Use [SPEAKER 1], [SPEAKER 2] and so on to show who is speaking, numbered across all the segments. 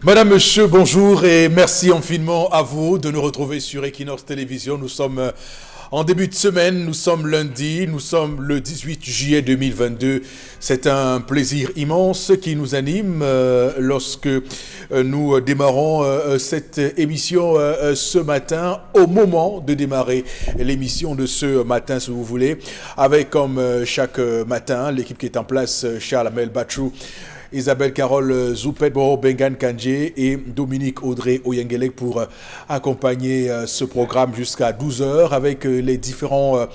[SPEAKER 1] Madame, Monsieur, bonjour et merci infiniment à vous de nous retrouver sur Equinox Télévision. Nous sommes en début de semaine, nous sommes lundi, nous sommes le 18 juillet 2022. C'est un plaisir immense qui nous anime lorsque nous démarrons cette émission ce matin, au moment de démarrer l'émission de ce matin, si vous voulez, avec comme chaque matin l'équipe qui est en place, Charles Amel Bachou, Isabelle Carole Zoupet, Bengan Kandje et Dominique Audrey Oyengelek pour accompagner ce programme jusqu'à 12h avec les différents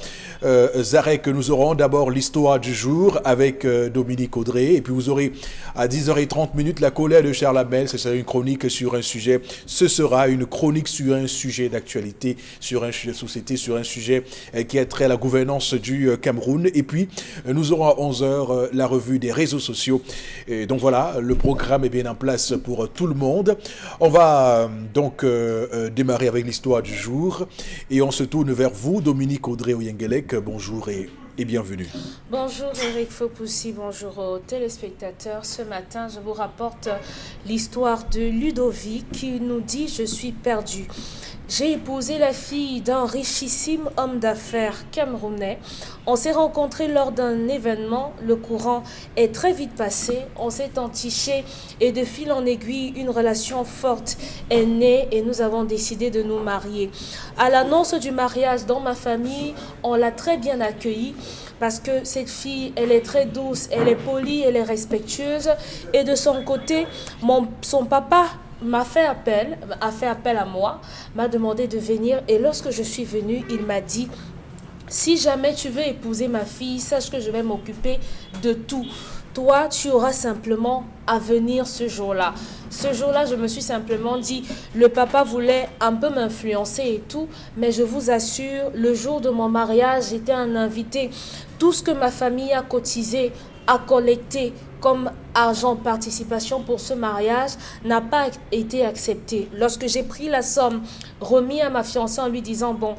[SPEAKER 1] arrêts que nous aurons. D'abord l'histoire du jour avec Dominique Audrey, et puis vous aurez à 10h30 la colère de Charles Amel. Ce sera une chronique sur un sujet, ce sera une chronique sur un sujet d'actualité, sur un sujet de société, sur un sujet qui a trait à la gouvernance du Cameroun. Et puis nous aurons à 11h la revue des réseaux sociaux. Et donc voilà, le programme est bien en place pour tout le monde. On va donc démarrer avec l'histoire du jour et on se tourne vers vous, Dominique Audrey Oyengelek. Bonjour et bienvenue.
[SPEAKER 2] Bonjour Eric Fopoussi, bonjour aux téléspectateurs. Ce matin, je vous rapporte l'histoire de Ludovic qui nous dit « Je suis perdu ». J'ai épousé la fille d'un richissime homme d'affaires camerounais. On s'est rencontrés lors d'un événement. Le courant est très vite passé. On s'est entiché et de fil en aiguille, une relation forte est née et nous avons décidé de nous marier. À l'annonce du mariage dans ma famille, on l'a très bien accueillie parce que cette fille, elle est très douce, elle est polie, elle est respectueuse. Et de son côté, son papa a fait appel à moi, m'a demandé de venir et lorsque je suis venue, il m'a dit « Si jamais tu veux épouser ma fille, sache que je vais m'occuper de tout. Toi, tu auras simplement à venir ce jour-là. » Ce jour-là, je me suis simplement dit, le papa voulait un peu m'influencer et tout, mais je vous assure, le jour de mon mariage, j'étais un invité. Tout ce que ma famille a cotisé, a collecté comme argent participation pour ce mariage n'a pas été accepté. Lorsque j'ai pris la somme remis à ma fiancée en lui disant, bon,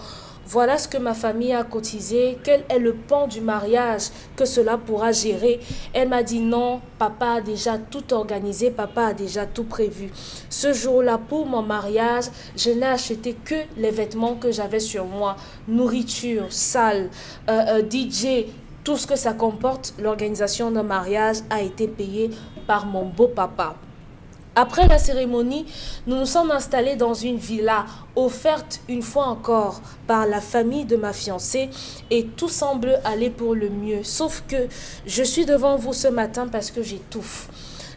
[SPEAKER 2] voilà ce que ma famille a cotisé, quel est le pan du mariage que cela pourra gérer. Elle m'a dit non, papa a déjà tout organisé, papa a déjà tout prévu. Ce jour-là, pour mon mariage, je n'ai acheté que les vêtements que j'avais sur moi, nourriture, salle, DJ, tout ce que ça comporte. L'organisation d'un mariage a été payée par mon beau-papa. Après la cérémonie, nous nous sommes installés dans une villa offerte une fois encore par la famille de ma fiancée et tout semble aller pour le mieux. Sauf que je suis devant vous ce matin parce que j'étouffe.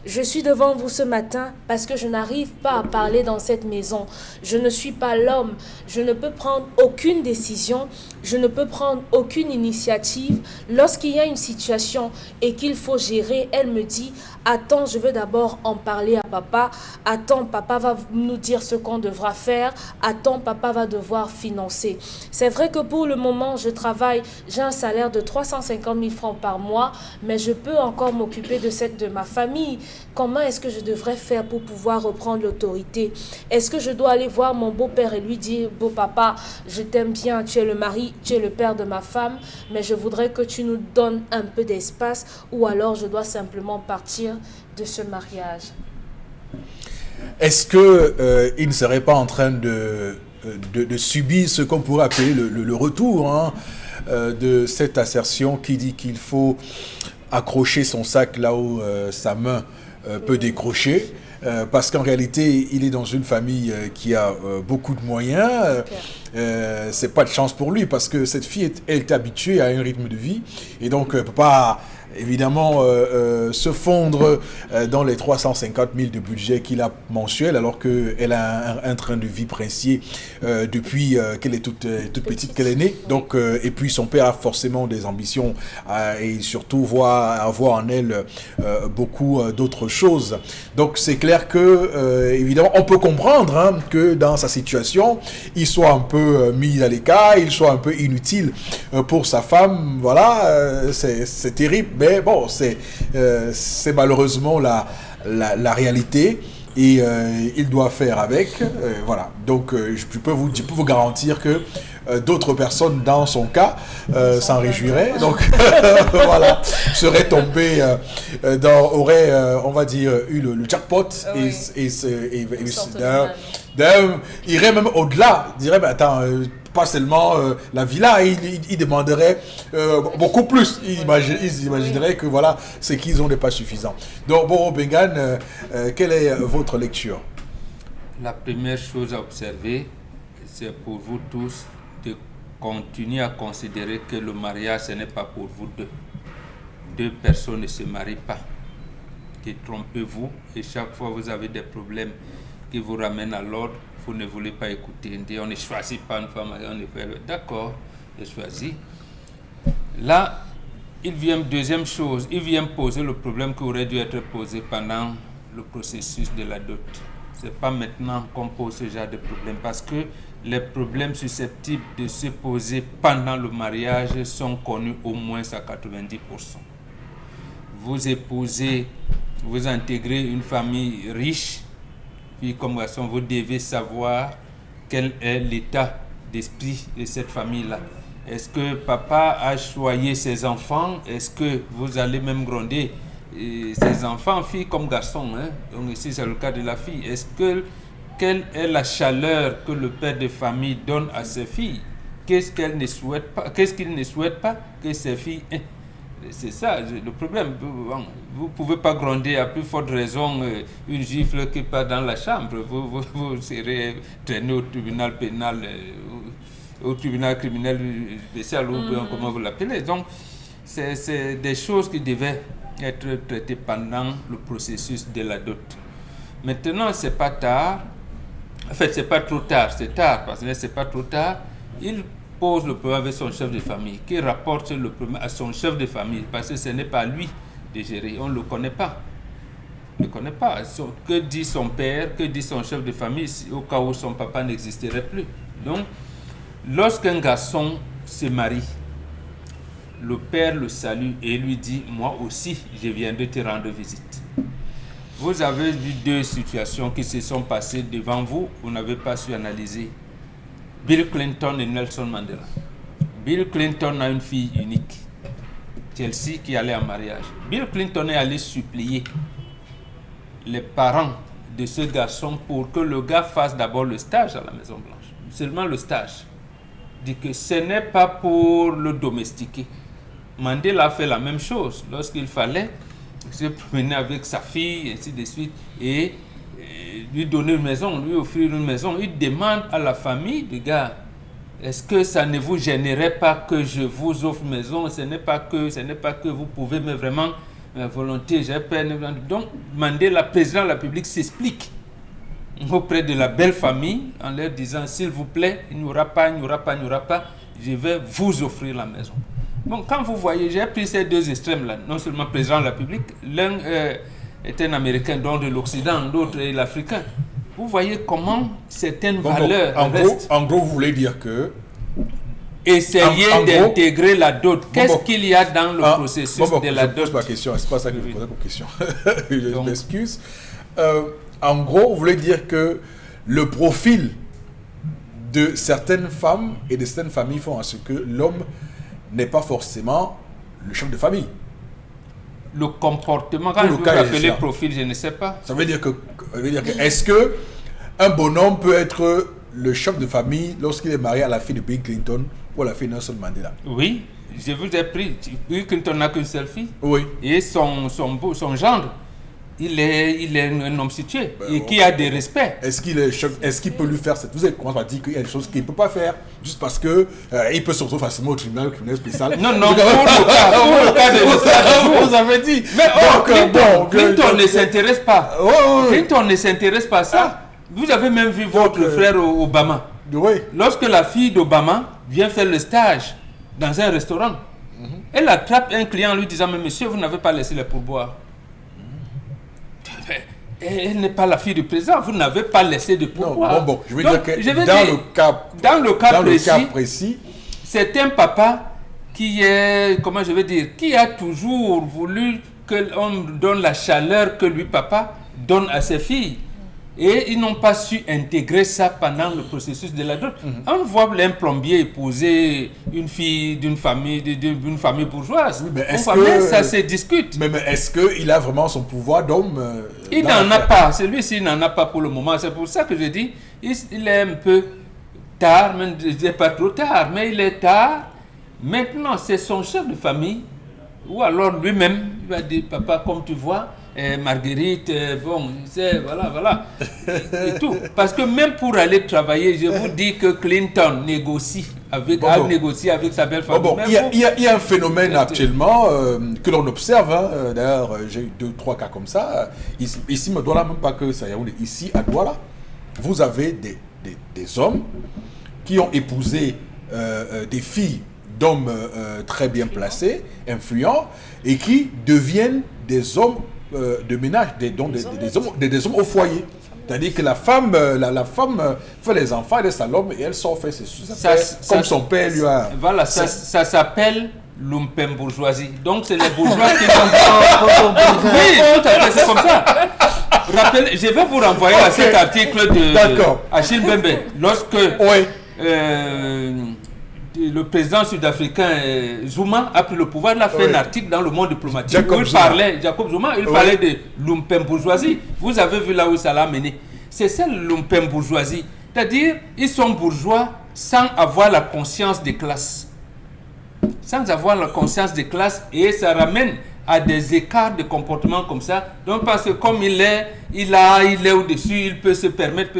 [SPEAKER 2] Je suis devant vous ce matin parce que je n'arrive pas à parler dans cette maison. Je ne suis pas l'homme. Je ne peux prendre aucune décision. Je ne peux prendre aucune initiative. Lorsqu'il y a une situation et qu'il faut gérer, elle me dit « Attends, je veux d'abord en parler à papa. Attends, papa va nous dire ce qu'on devra faire. Attends, papa va devoir financer. » C'est vrai que pour le moment, je travaille. J'ai un salaire de 350 000 francs par mois, mais je peux encore m'occuper de ma famille. Comment est-ce que je devrais faire pour pouvoir reprendre l'autorité? Est-ce que je dois aller voir mon beau-père et lui dire « Beau papa, je t'aime bien, tu es le mari, tu es le père de ma femme, mais je voudrais que tu nous donnes un peu d'espace » ou alors je dois simplement partir de ce mariage?
[SPEAKER 1] Est-ce qu'il ne serait pas en train de subir ce qu'on pourrait appeler le retour de cette assertion qui dit qu'il faut accrocher son sac là où sa main peut décrocher, parce qu'en réalité, il est dans une famille qui a beaucoup de moyens. C'est pas de chance pour lui, parce que cette fille est habituée à un rythme de vie, et donc elle peut pas évidemment se fondre dans les 350 000 de budget qu'il a mensuel, alors qu'elle a un train de vie princier depuis qu'elle est toute petite qu'elle est née. Donc, et puis son père a forcément des ambitions et surtout avoir en elle beaucoup d'autres choses. Donc c'est clair que évidemment on peut comprendre que dans sa situation il soit un peu mis à l'écart, il soit un peu inutile pour sa femme. Voilà, c'est terrible. Mais bon, c'est malheureusement la réalité et il doit faire avec. Voilà. Donc, je peux vous garantir que d'autres personnes dans son cas s'en réjouiraient. Donc voilà, serait tombé aurait, on va dire, eu le jackpot d'ailleurs, irait même au-delà, dirait, mais attends, pas seulement la villa, il demanderait beaucoup plus. Ils imagineraient que voilà, c'est qu'ils ont n'est pas suffisant. Donc, Boro Bengan, quelle est votre lecture?
[SPEAKER 3] La première chose à observer, c'est pour vous tous de continuer à considérer que le mariage, ce n'est pas pour vous deux. Deux personnes ne se marient pas. Détrompez-vous et chaque fois vous avez des problèmes qui vous ramènent à l'ordre, vous ne voulez pas écouter. On ne choisit pas une femme, on est d'accord, j'ai choisi. Là, deuxième chose, il vient poser le problème qui aurait dû être posé pendant le processus de la dot. Ce n'est pas maintenant qu'on pose ce genre de problème parce que les problèmes susceptibles de se poser pendant le mariage sont connus au moins à 90%. Vous épousez, vous intégrez une famille riche, puis comme garçon, vous devez savoir quel est l'état d'esprit de cette famille-là. Est-ce que papa a choyé ses enfants? Est-ce que vous allez même gronder ses enfants, filles comme garçons, hein? Donc ici c'est le cas de la fille. Quelle est la chaleur que le père de famille donne à ses filles? Qu'est-ce qu'il ne souhaite pas que ses filles aient? C'est ça le problème. Vous ne pouvez pas gronder à plus forte raison une gifle qui part dans la chambre. Vous serez traîné au tribunal pénal, au tribunal criminel spécial, ou comment vous l'appelez. Donc, c'est des choses qui devaient être traitées pendant le processus de la dot. Maintenant, c'est pas tard. En fait, c'est pas trop tard. C'est tard parce que c'est pas trop tard. Il pose le problème avec son chef de famille, qui rapporte le problème à son chef de famille, parce que ce n'est pas lui de gérer, on ne le connaît pas. Que dit son père, que dit son chef de famille, au cas où son papa n'existerait plus. Donc, lorsqu'un garçon se marie, le père le salue et lui dit, moi aussi, je viendrai te rendre visite. Vous avez vu deux situations qui se sont passées devant vous, vous n'avez pas su analyser. Bill Clinton et Nelson Mandela. Bill Clinton a une fille unique, Chelsea, qui allait en mariage. Bill Clinton est allé supplier les parents de ce garçon pour que le gars fasse d'abord le stage à la Maison Blanche. Seulement le stage. Il dit que ce n'est pas pour le domestiquer. Mandela a fait la même chose lorsqu'il fallait se promener avec sa fille, ainsi de suite, et lui donner une maison, lui offrir une maison. Il demande à la famille du gars, est-ce que ça ne vous gênerait pas que je vous offre une maison? Ce n'est pas que vous pouvez, mais vraiment, ma volonté, j'ai peur. Donc, Mandela, président de la République, s'explique auprès de la belle famille en leur disant, s'il vous plaît, il n'y aura pas, je vais vous offrir la maison. Donc, quand vous voyez, j'ai pris ces deux extrêmes-là, non seulement président de la République, l'un est un Américain, donc de l'Occident, l'autre est l'Africain. Vous voyez comment certaines valeurs restent.
[SPEAKER 1] En gros, vous voulez dire que...
[SPEAKER 3] Essayez d'intégrer la dot. Qu'est-ce qu'il y a dans le processus de la dot?
[SPEAKER 1] Je pose ma question, c'est pas ça que je posais comme question. Je m'excuse. En gros, vous voulez dire que le profil de certaines femmes et de certaines familles font à ce que l'homme n'est pas forcément le chef de famille.
[SPEAKER 3] Le comportement, quand vous appelez profil, je ne sais pas.
[SPEAKER 1] Ça veut dire que est-ce que un bonhomme peut être le chef de famille lorsqu'il est marié à la fille de Bill Clinton ou à la fille de Nelson Mandela?
[SPEAKER 3] Oui, je vous ai pris. Bill Clinton n'a qu'une seule fille.
[SPEAKER 1] Oui.
[SPEAKER 3] Et son gendre, il est un homme situé et qui a des respects.
[SPEAKER 1] Est-ce qu'il peut lui faire cette... Vous avez commencé à dire qu'il y a des choses qu'il ne peut pas faire juste parce que il peut se retrouver facilement au tribunal criminel spécial.
[SPEAKER 3] Non, pour le cas de l'État,
[SPEAKER 1] vous avez dit.
[SPEAKER 3] Mais Clinton ne s'intéresse pas. Clinton ne s'intéresse pas à ça. Vous avez même vu votre frère Obama.
[SPEAKER 1] Oui.
[SPEAKER 3] Lorsque la fille d'Obama vient faire le stage dans un restaurant, elle attrape un client en lui disant, mais monsieur, vous n'avez pas laissé les pourboires. Elle n'est pas la fille du président, vous n'avez pas laissé de pourboire.
[SPEAKER 1] Bon, je veux dire que dans le cas précis,
[SPEAKER 3] c'est un papa qui a toujours voulu qu'on donne la chaleur que lui, papa, donne à ses filles. Et ils n'ont pas su intégrer ça pendant le processus de la dot. On voit un plombier épouser une fille d'une famille bourgeoise.
[SPEAKER 1] Oui, mais
[SPEAKER 3] ça se discute.
[SPEAKER 1] Mais est-ce qu'il a vraiment son pouvoir d'homme
[SPEAKER 3] Il n'en a pas. Celui-ci n'en a pas pour le moment. C'est pour ça que je dis, il est un peu tard, mais il n'est pas trop tard, mais il est tard. Maintenant, c'est son chef de famille, ou alors lui-même, il va dire, papa, comme tu vois, Marguerite, bon, c'est voilà, et tout. Parce que même pour aller travailler, je vous dis que Clinton négocie avec sa belle famille.
[SPEAKER 1] Il y a un phénomène actuellement que l'on observe. D'ailleurs, j'ai eu 2-3 cas comme ça. Ici, à Douala, même pas que ça y est, ici à Douala, vous avez des hommes qui ont épousé des filles d'hommes très bien placés, influents, et qui deviennent des hommes de ménage, des hommes au foyer. C'est-à-dire que la femme fait les enfants, elle est à l'homme et elle sort faire ses choses. Comme son père lui a...
[SPEAKER 3] Voilà, ça s'appelle lumpen bourgeoisie. Donc c'est les bourgeois qui l'ont... Oui, tout à fait, c'est comme ça. Rappelez, je vais vous renvoyer à cet article de Achille Mbembe. Lorsque... le président sud-africain Zuma a pris le pouvoir, il a fait un article dans le Monde diplomatique Jacob Zuma parlait de lumpen bourgeoisie. Vous avez vu là où ça l'a mené. C'est ça le lumpen bourgeoisie. C'est-à-dire, ils sont bourgeois sans avoir la conscience des classes. Sans avoir la conscience des classes, et ça ramène à des écarts de comportement comme ça. Donc parce que comme il est au-dessus, il peut se permettre.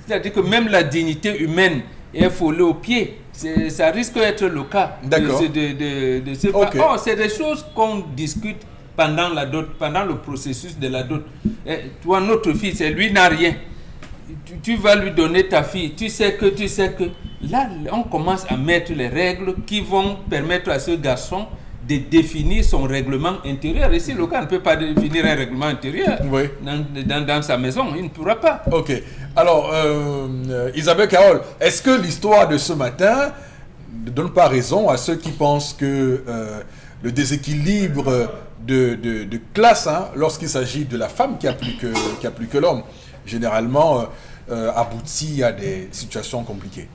[SPEAKER 3] C'est-à-dire que même la dignité humaine est foulée aux pieds. Ça risque d'être le cas de ce pas. C'est des choses qu'on discute pendant la dot, pendant le processus de la dot. Toi, notre fille, c'est lui n'a rien. Tu vas lui donner ta fille. Tu sais que là, on commence à mettre les règles qui vont permettre à ce garçon de définir son règlement intérieur. Et si le gars ne peut pas définir un règlement intérieur dans sa maison, il ne pourra pas.
[SPEAKER 1] Ok. Alors, Isabelle Carole, est-ce que l'histoire de ce matin ne donne pas raison à ceux qui pensent que le déséquilibre de classe, lorsqu'il s'agit de la femme qui a plus que l'homme, généralement aboutit à des situations compliquées?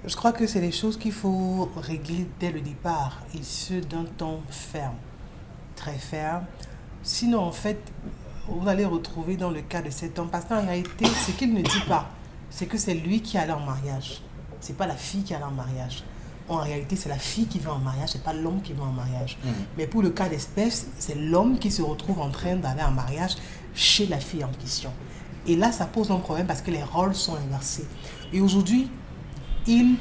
[SPEAKER 4] Je crois que c'est des choses qu'il faut régler dès le départ, et ce d'un ton ferme, très ferme. Sinon, en fait, vous allez retrouver dans le cas de cet homme, parce qu'en réalité, ce qu'il ne dit pas, c'est que c'est lui qui allait en mariage. C'est pas la fille qui allait en mariage. En réalité, c'est la fille qui va en mariage, c'est pas l'homme qui va en mariage. Mais pour le cas d'espèce, c'est l'homme qui se retrouve en train d'aller en mariage chez la fille en question. Et là, ça pose un problème parce que les rôles sont inversés. Et aujourd'hui, il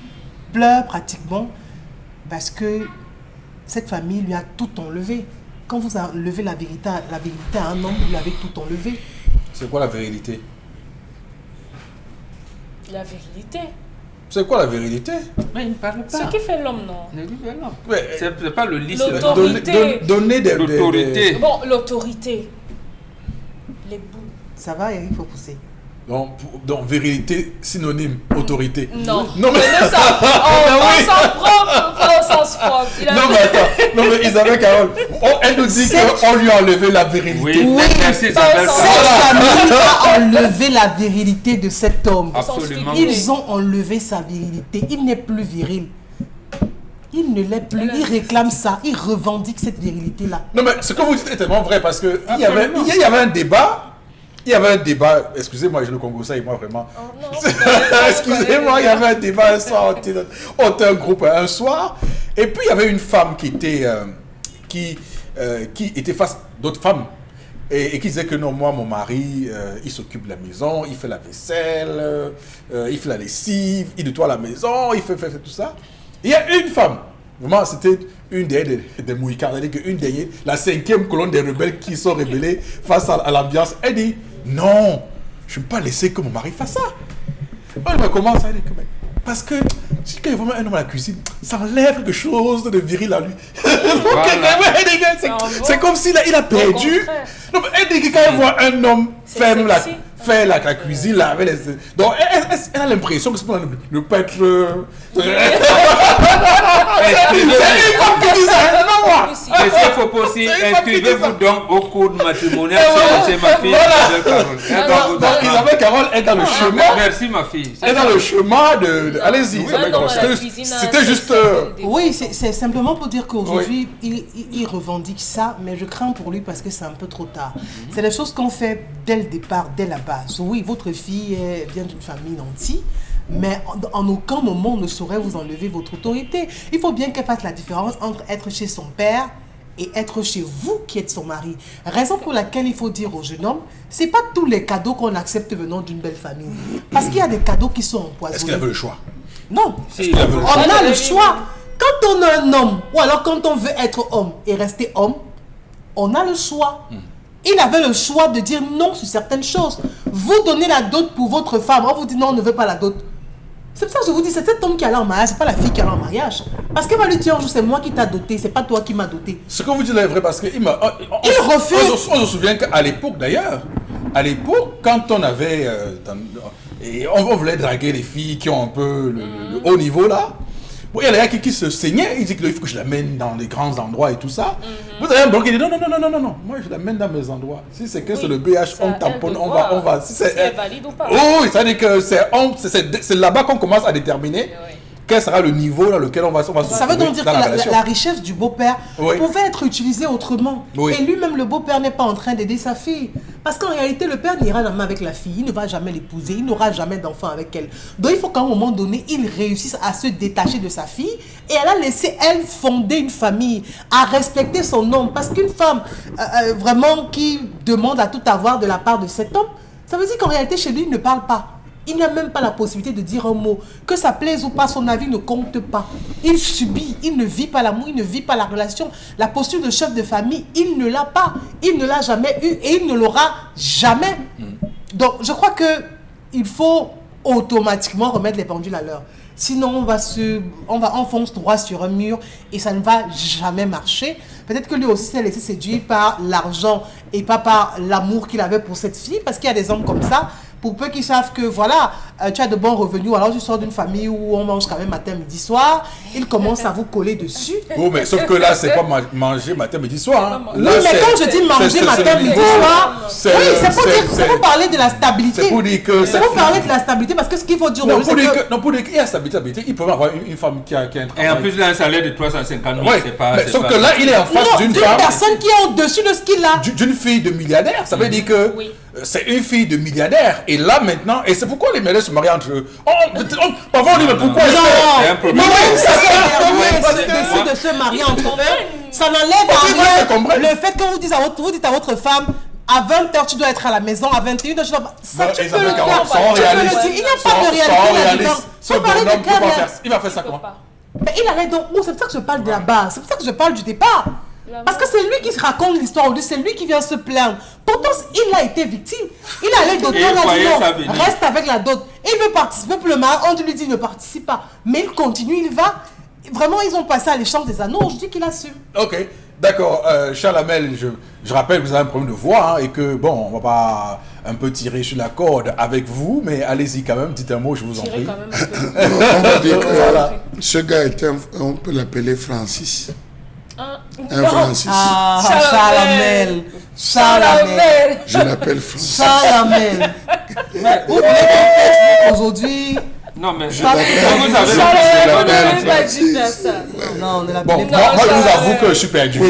[SPEAKER 4] pleure pratiquement parce que cette famille lui a tout enlevé. Quand vous enlevez la vérité à un homme, vous l'avez tout enlevé.
[SPEAKER 1] C'est quoi la vérité?
[SPEAKER 2] La vérité.
[SPEAKER 1] C'est quoi la vérité?
[SPEAKER 3] Mais il ne parle pas.
[SPEAKER 2] Ce qui fait l'homme, non.
[SPEAKER 3] C'est pas le lit.
[SPEAKER 2] L'autorité.
[SPEAKER 1] Donner des...
[SPEAKER 3] L'autorité.
[SPEAKER 2] Bon, l'autorité. Les bouts.
[SPEAKER 4] Ça va, Eric, il faut pousser.
[SPEAKER 1] Donc, vérité, synonyme, autorité.
[SPEAKER 2] Non.
[SPEAKER 1] Non, mais
[SPEAKER 2] ça, au sens propre, pas au sens propre.
[SPEAKER 1] Non, mais attends. Non, mais Isabelle Carole, elle nous dit qu'on lui a enlevé la virilité.
[SPEAKER 3] Oui, merci Isabelle.
[SPEAKER 4] Cette famille a enlevé la virilité de cet homme.
[SPEAKER 3] Absolument.
[SPEAKER 4] Ils ont enlevé sa virilité. Il n'est plus viril. Il ne l'est plus. Il réclame ça. Il revendique cette virilité-là.
[SPEAKER 1] Non, mais ce que vous dites est tellement vrai parce que il y avait un débat. Il y avait un débat, excusez-moi, je le Congo ça et moi vraiment.
[SPEAKER 2] Oh,
[SPEAKER 1] Excusez-moi, il y avait un débat un soir, on était un groupe un soir, et puis il y avait une femme qui était face à d'autres femmes et qui disait que non, moi, mon mari, il s'occupe de la maison, il fait la vaisselle, il fait la lessive, il nettoie la maison, il fait tout ça. Il y a une femme, vraiment, c'était une des Mohicans, c'est-à-dire qu'une des, la 5e colonne des rebelles qui sont rebellés face à l'ambiance, elle dit non, je ne peux pas laisser que mon mari fasse ça. Elle commence à dire que, parce que si quand il y a vraiment un homme à la cuisine, ça enlève quelque chose de viril à lui. C'est comme s'il a perdu. Non, mais elle dit que quand elle voit un homme faire la cuisine, là, avec les... donc elle a l'impression que c'est pour ne pas être...
[SPEAKER 3] Mais il faut pas aussi aussi, inscrivez-vous donc au cours matrimonial chez ma fille Isabelle Carole.
[SPEAKER 1] Isabelle Carole est dans le chemin.
[SPEAKER 3] Merci ma fille.
[SPEAKER 1] Elle est dans le chemin de... Allez-y, Isabelle Carole. C'était juste...
[SPEAKER 4] Oui, c'est simplement pour dire qu'aujourd'hui, il revendique ça, mais je crains pour lui parce que c'est un peu trop tard. C'est des choses qu'on fait dès le départ, dès la base. Oui, votre fille vient d'une famille nantie, mais en aucun moment on ne saurait vous enlever votre autorité. Il faut bien qu'elle fasse la différence entre être chez son père et être chez vous qui êtes son mari. Raison pour laquelle il faut dire au jeune homme, c'est pas tous les cadeaux qu'on accepte venant d'une belle famille. Parce qu'il y a des cadeaux qui sont empoisonnés.
[SPEAKER 1] Est-ce qu'il avait le choix?
[SPEAKER 4] Non,
[SPEAKER 1] Est-ce qu'il avait le choix?
[SPEAKER 4] on a le choix. Quand on est un homme, ou alors quand on veut être homme et rester homme, on a le choix. Il avait le choix de dire non sur certaines choses. Vous donnez la dot pour votre femme, on vous dit non, on ne veut pas la dot. C'est pour ça que je vous dis, c'est cet homme qui allait en mariage, c'est pas la fille qui allait en mariage. Parce qu'elle va lui dire un jour, c'est moi qui t'a doté, c'est pas toi qui m'as doté.
[SPEAKER 1] Ce que vous dites là est vrai parce que il
[SPEAKER 4] refuse.
[SPEAKER 1] On se souvient qu'à l'époque d'ailleurs, quand on avait... et on voulait draguer les filles qui ont un peu le haut niveau là. Bon, il y a les gars qui se saignaient, il dit qu'il faut que je l'amène dans les grands endroits et tout ça. Vous avez un bloc qui dit non, moi je l'amène dans mes endroits. Si c'est que c'est le BH, on tamponne, on va. Si c'est
[SPEAKER 2] valide ou pas.
[SPEAKER 1] Oui, ça veut dire que c'est là-bas qu'on commence à déterminer quel sera le niveau dans lequel on va se
[SPEAKER 4] Ça veut donc dire que la richesse du beau-père pouvait être utilisée autrement.
[SPEAKER 1] Oui.
[SPEAKER 4] Et lui-même, le beau-père n'est pas en train d'aider sa fille. Parce qu'en réalité, le père n'ira jamais avec la fille, il ne va jamais l'épouser, il n'aura jamais d'enfant avec elle. Donc il faut qu'à un moment donné, il réussisse à se détacher de sa fille et elle a laissé, elle, fonder une famille, à respecter son homme. Parce qu'une femme, vraiment, qui demande à tout avoir de la part de cet homme, ça veut dire qu'en réalité, chez lui, il ne parle pas. Il n'a même pas la possibilité de dire un mot. Que ça plaise ou pas, son avis ne compte pas. Il subit, il ne vit pas l'amour, il ne vit pas la relation. La posture de chef de famille, il ne l'a pas. Il ne l'a jamais eu et il ne l'aura jamais. Donc, je crois qu'il faut automatiquement remettre les pendules à l'heure. Sinon, on enfonce droit sur un mur et ça ne va jamais marcher. Peut-être que lui aussi s'est laissé séduire par l'argent et pas par l'amour qu'il avait pour cette fille. Parce qu'il y a des hommes comme ça. Pour peu qu'ils savent que voilà, tu as de bons revenus, alors tu sors d'une famille où on mange quand même matin, midi, soir, ils commencent à vous coller dessus.
[SPEAKER 1] Oh, mais sauf que là, c'est pas manger matin, midi, soir. Hein.
[SPEAKER 4] Oui, mais quand je dis manger matin, midi, soir, c'est pour parler de la stabilité.
[SPEAKER 1] C'est pour dire que...
[SPEAKER 4] C'est pour parler de la stabilité, parce que ce qu'il faut dire...
[SPEAKER 1] Non, pour dire qu'il y a stabilité, il peut avoir une femme qui a un travail.
[SPEAKER 3] Et en plus, il a un salaire de 350 000, c'est pas...
[SPEAKER 1] Mais sauf que là, il est en face d'une femme...
[SPEAKER 4] personne qui est au-dessus de ce qu'il a.
[SPEAKER 1] D'une fille de milliardaire, ça veut dire que... C'est une fille de milliardaire. Et là, maintenant, et c'est pourquoi les milliardaires se marient entre eux. Parfois, on dit, mais pourquoi
[SPEAKER 3] c'est un problème.
[SPEAKER 4] De se marier entre eux, ça n'enlève rien. Le fait que vous dites à votre femme, à 20h, tu dois être à la maison, à 21h, tu dois... Ça, tu peux le faire. Il n'y a pas de réalité là-dedans. Faut parler de clair.
[SPEAKER 1] Il va faire ça comment?
[SPEAKER 4] Il allait donc... C'est pour ça que je parle de la base. C'est pour ça que je parle du départ. Parce que c'est lui qui se raconte l'histoire aujourd'hui, c'est lui qui vient se plaindre. Pourtant, il a été victime. Il allait doter, on a dit non, reste avec la dot. Il veut participer pour le mari, on lui dit ne participe pas. Mais il continue, il va. Vraiment, ils ont passé à l'échange des anneaux, je dis qu'il assume.
[SPEAKER 1] Ok, d'accord. Charles Hamel, je rappelle que vous avez un problème de voix et que, bon, on va pas un peu tirer sur la corde avec vous, mais allez-y quand même, dites un mot, je vous en prie.
[SPEAKER 5] On va dire que ce gars était, on peut l'appeler Francis. Un Francis.
[SPEAKER 4] Charles Hamel.
[SPEAKER 5] Je l'appelle Francis.
[SPEAKER 4] Charles Hamel. Vous voulez qu'on aujourd'hui...
[SPEAKER 3] Non, mais je
[SPEAKER 5] l'appelle Francis.
[SPEAKER 4] Non, on ne l'appelle
[SPEAKER 1] pas. Bon, moi, je vous avoue que je suis perdu.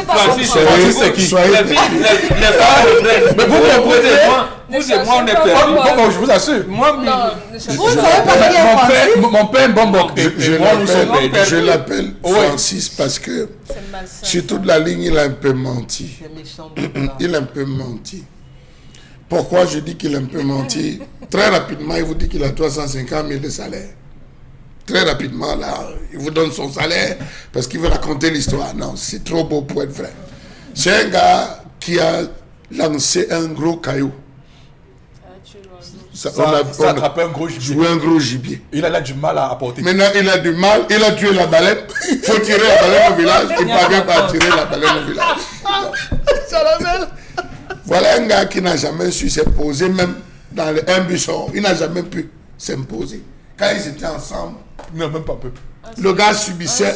[SPEAKER 3] Francis, c'est qui?
[SPEAKER 1] Mais vous comprenez,
[SPEAKER 3] vous et moi, on est perdu.
[SPEAKER 1] Bon, je vous assure.
[SPEAKER 3] Moi,
[SPEAKER 4] vous ne savez pas qui est Francis?
[SPEAKER 1] Mon père,
[SPEAKER 5] je l'appelle Francis parce que sur toute la ligne, il a un peu menti. Il a un peu menti. Pourquoi je dis qu'il a un peu menti? Très rapidement, il vous dit qu'il a 350 000 de salaire. Très rapidement, là, il vous donne son salaire parce qu'il veut raconter l'histoire. Non, c'est trop beau pour être vrai. C'est un gars qui a lancé un gros caillou.
[SPEAKER 1] Ça a attrapé un gros gibier.
[SPEAKER 5] Joué un gros gibier.
[SPEAKER 1] Il a du mal à apporter.
[SPEAKER 5] Maintenant, il a du mal. Il a tué la baleine. Il faut tirer la baleine au village. Il ne parvient pas à tirer la baleine au village. Voilà un gars qui n'a jamais su s'imposer, même dans un buisson. Il n'a jamais pu s'imposer. Quand ils étaient ensemble,
[SPEAKER 1] Non, même pas un peu.
[SPEAKER 5] Le gars subissait,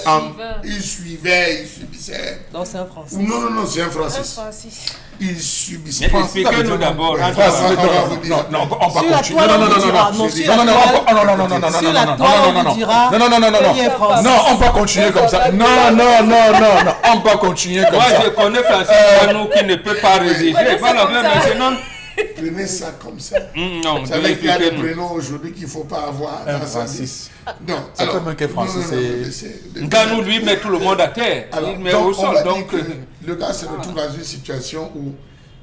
[SPEAKER 5] il suivait.
[SPEAKER 4] Non, c'est un Francis.
[SPEAKER 5] Non, c'est un Francis. Il subissait.
[SPEAKER 3] Expliquez-nous d'abord.
[SPEAKER 1] Non, on va continuer. Non, on va continuer comme ça. Non, on va continuer comme ça.
[SPEAKER 3] Moi, je connais Francis Panou qui ne peut pas résister. Voilà, maintenant.
[SPEAKER 5] Prenez ça comme ça.
[SPEAKER 3] Non,
[SPEAKER 5] vous savez qu'il y a des prénoms aujourd'hui qu'il ne faut pas avoir.
[SPEAKER 1] Un Francis.
[SPEAKER 5] Non,
[SPEAKER 1] c'est pas même qu'un Francis.
[SPEAKER 3] Quand nous lui met tout le monde à terre, il met au sol. Donc,
[SPEAKER 5] le gars se retrouve dans une situation où,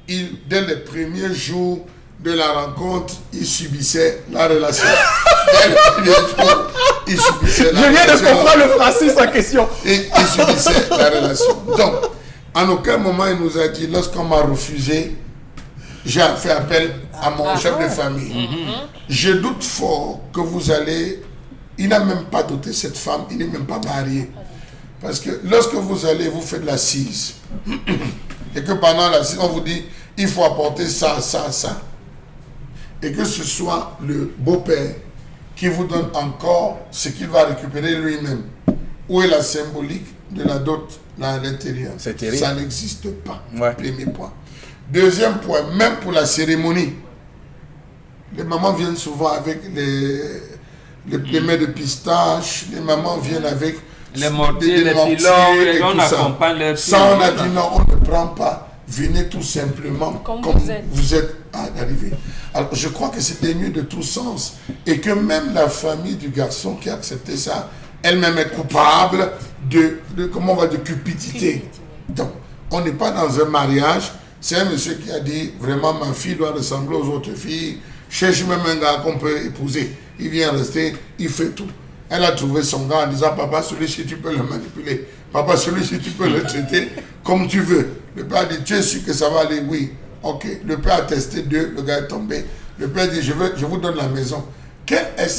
[SPEAKER 5] dès les premiers jours de la rencontre, il subissait la relation. Dès les premiers jours, il subissait la relation.
[SPEAKER 1] Je viens de comprendre le Francis en question.
[SPEAKER 5] Et il subissait la relation. Donc, en aucun moment, il nous a dit, lorsqu'on m'a refusé, j'ai fait appel à mon chef de famille. Je doute fort que vous allez... Il n'a même pas doté cette femme, il n'est même pas marié. Parce que lorsque vous allez, vous faites l'assise. Et que pendant l'assise, on vous dit, il faut apporter ça. Et que ce soit le beau-père qui vous donne encore ce qu'il va récupérer lui-même. Où est la symbolique de la dot là à l'intérieur? Ça n'existe pas. Premier point. Deuxième point, même pour la cérémonie, les mamans viennent souvent avec les mets de pistache, les mamans viennent avec
[SPEAKER 3] les mortiers, les pilons, on accompagne les filles.
[SPEAKER 5] Ça, on a dit non, on ne prend pas. Venez tout simplement comme vous êtes arrivé. Alors, je crois que c'était mieux de tout sens. Et que même la famille du garçon qui a accepté ça, elle-même est coupable de cupidité. Donc, on n'est pas dans un mariage. C'est un monsieur qui a dit, vraiment, ma fille doit ressembler aux autres filles. Cherche même un gars qu'on peut épouser. Il vient rester, il fait tout. Elle a trouvé son gars en disant, papa, celui-ci, tu peux le manipuler. Papa, celui-ci, tu peux le traiter comme tu veux. Le père a dit, tu es sûr que ça va aller? Oui. Ok. Le père a testé 2, le gars est tombé. Le père dit, je vous donne la maison. Quel est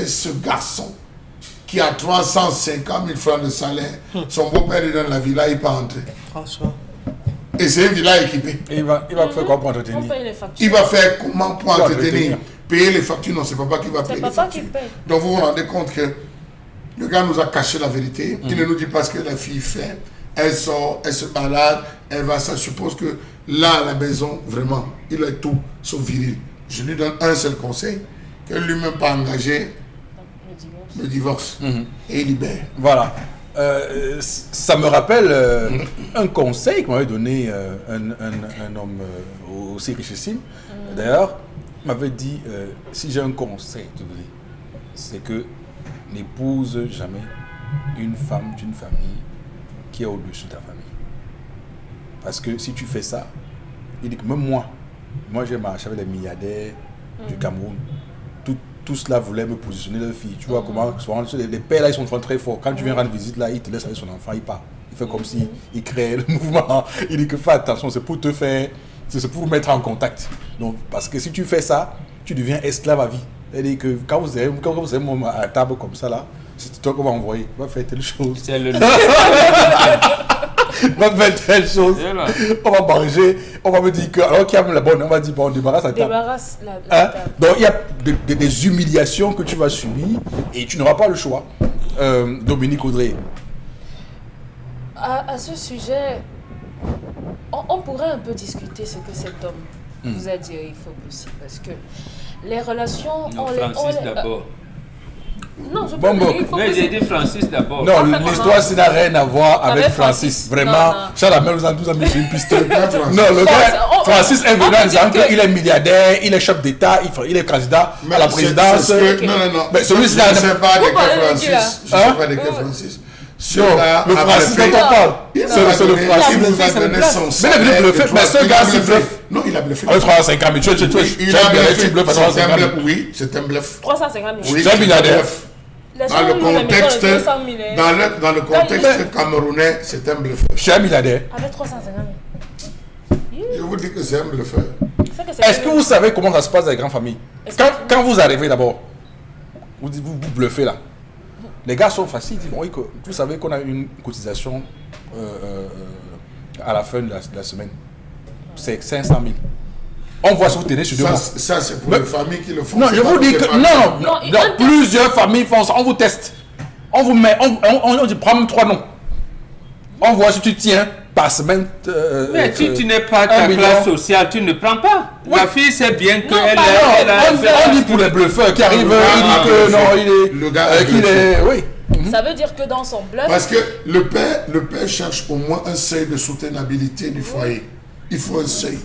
[SPEAKER 5] ce garçon qui a 350 000 francs de salaire? Son beau-père lui donne la villa, il ne peut pas entrer.
[SPEAKER 4] Franchement.
[SPEAKER 5] Et c'est une villa équipée.
[SPEAKER 1] Et il va faire quoi pour entretenir?
[SPEAKER 5] Il va faire comment pour entretenir? Payer les factures? Non, c'est papa qui va payer les factures. Donc vous vous rendez compte que le gars nous a caché la vérité. Il ne nous dit pas ce que la fille fait. Elle sort, elle se balade, elle va. Ça suppose que là, à la maison, vraiment, il a tout sauf viril. Je lui donne un seul conseil, que lui-même pas engagé le divorce. Et il libère.
[SPEAKER 1] Voilà. Ça me rappelle un conseil qu'on m'avait donné un homme aussi richissime. D'ailleurs, il m'avait dit, si j'ai un conseil à te donner, c'est que n'épouse jamais une femme d'une famille qui est au-dessus de ta famille. Parce que si tu fais ça, il dit que même moi j'ai marché avec les milliardaires du Cameroun. Tout cela voulait me positionner leur fille. Tu vois comment souvent, les pères là, ils sont très forts. Quand tu viens rendre visite là, il te laisse avec son enfant, il part. Il fait comme si il crée le mouvement. Il dit que fais attention, c'est pour te faire, c'est pour vous mettre en contact. Donc, parce que si tu fais ça, tu deviens esclave à vie. C'est-à-dire que quand vous avez à la table comme ça là, c'est toi qu'on va envoyer. Va faire telle chose.
[SPEAKER 3] C'est le
[SPEAKER 1] va faire telle chose. On va manger. On va me dire que alors qu'il y a la bonne, on va dire bon, on débarrasse la table. La table. Donc il y a des humiliations que tu vas subir et tu n'auras pas le choix. Dominique Audrey.
[SPEAKER 2] À ce sujet, on pourrait un peu discuter ce que cet homme vous a dit. Il faut possible parce que les relations.
[SPEAKER 3] Non, Francis d'abord.
[SPEAKER 2] Non, je peux dire,
[SPEAKER 3] mais j'ai dit Francis d'abord.
[SPEAKER 1] Non, l'histoire, ça n'a rien à voir avec Francis. Vraiment, ça la même, nous a mis sur une piste. Non, le gars, Francis est venu en disant qu'il est milliardaire, il est chef d'État, il est candidat à la présidence.
[SPEAKER 5] Non. Mais celui-ci, je ne sais pas de quel Francis. Je ne sais pas de quel Francis.
[SPEAKER 1] Le Francis dont on parle. C'est le Francis.
[SPEAKER 5] Il vous a donné son sang.
[SPEAKER 1] Mais il a bluffé. Mais ce gars, c'est bluff.
[SPEAKER 5] Non, il a bluffé.
[SPEAKER 1] Avec 350 000.
[SPEAKER 5] Il a bluffé. Oui, c'est un bluff.
[SPEAKER 2] 350 000.
[SPEAKER 5] Oui, c'est un bluff. Dans le contexte camerounais, c'est un bluffeur.
[SPEAKER 1] Je suis un milliardaire.
[SPEAKER 2] Avec 350 000.
[SPEAKER 5] Je vous dis que c'est un bluffeur.
[SPEAKER 1] Est-ce que vous savez comment ça se passe dans les grandes familles? Quand vous arrivez d'abord, vous bluffez là. Les gars sont faciles, ils disent, oui, vous savez qu'on a une cotisation à la fin de la semaine. C'est 500 000. On voit si vous tenez sur 2 mois.
[SPEAKER 5] Ça, c'est pour les familles qui le font.
[SPEAKER 1] Non, je vous dis que non, plusieurs familles font ça. On vous teste. On vous met, on dit prends 3 noms. On voit si tu tiens par semaine.
[SPEAKER 3] Mais si tu n'es pas ta classe sociale, tu ne prends pas. Oui. La fille sait bien qu'elle
[SPEAKER 1] on dit pour les bluffeurs qui arrivent, il dit que non, il est.
[SPEAKER 5] Le gars
[SPEAKER 1] oui.
[SPEAKER 2] Ça veut dire que dans son bluff.
[SPEAKER 5] Parce que le père cherche au moins un seuil de soutenabilité du foyer. Il faut un seuil.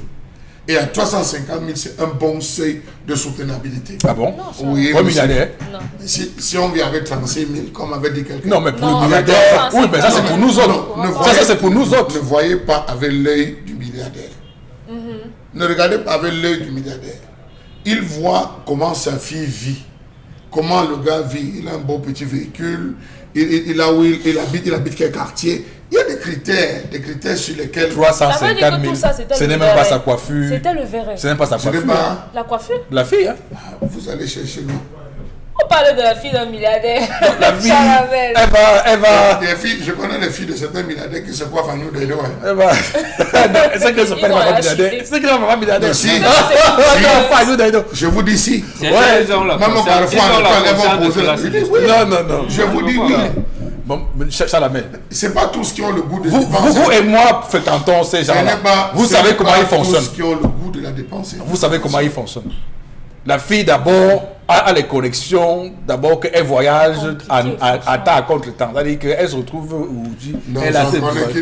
[SPEAKER 5] Et à 350 000, c'est un bon seuil de soutenabilité.
[SPEAKER 1] Ah bon?
[SPEAKER 2] Non,
[SPEAKER 1] oui. Pour milliardaire.
[SPEAKER 2] Non.
[SPEAKER 5] Si on vient avec 36 000, comme avait dit quelqu'un.
[SPEAKER 1] Non, mais pour le milliardaire. Oui, mais ça, c'est pour nous autres. Ça, c'est pour nous autres.
[SPEAKER 5] Ne voyez pas avec l'œil du milliardaire. Ne regardez pas avec l'œil du milliardaire. Il voit comment sa fille vit. Comment le gars vit. Il a un beau petit véhicule. Il habite quel quartier. Il y a des critères sur lesquels...
[SPEAKER 1] 350 000, ce n'est même pas sa coiffure.
[SPEAKER 2] C'était le verre.
[SPEAKER 1] Ce n'est pas sa coiffure.
[SPEAKER 2] La coiffure?
[SPEAKER 1] La fille, hein?
[SPEAKER 5] Vous allez chercher lui.
[SPEAKER 2] On parle de la fille d'un milliardaire.
[SPEAKER 1] La fille, elle va...
[SPEAKER 5] Je connais les filles de certains milliardaires qui se coiffent à nous des doigts.
[SPEAKER 1] Elle va... C'est qu'elle se fait pas milliardaire. C'est qu'elle va pas milliardaire.
[SPEAKER 5] Si. Je vous dis si.
[SPEAKER 3] Ouais.
[SPEAKER 5] Même parfois, elles vont poser la vie.
[SPEAKER 1] Non.
[SPEAKER 5] Je vous dis oui.
[SPEAKER 1] Bon, Chalamel.
[SPEAKER 5] C'est pas tous qui ont le goût de
[SPEAKER 1] dépenser. Vous et moi fréquentons ces gens-là. Vous savez comment ils fonctionnent.
[SPEAKER 5] Tous qui ont le goût de la dépenser.
[SPEAKER 1] Vous savez comment ils fonctionnent. La fille d'abord a les connexions, d'abord qu'elle voyage à temps contre le temps. C'est-à-dire qu'elle se retrouve où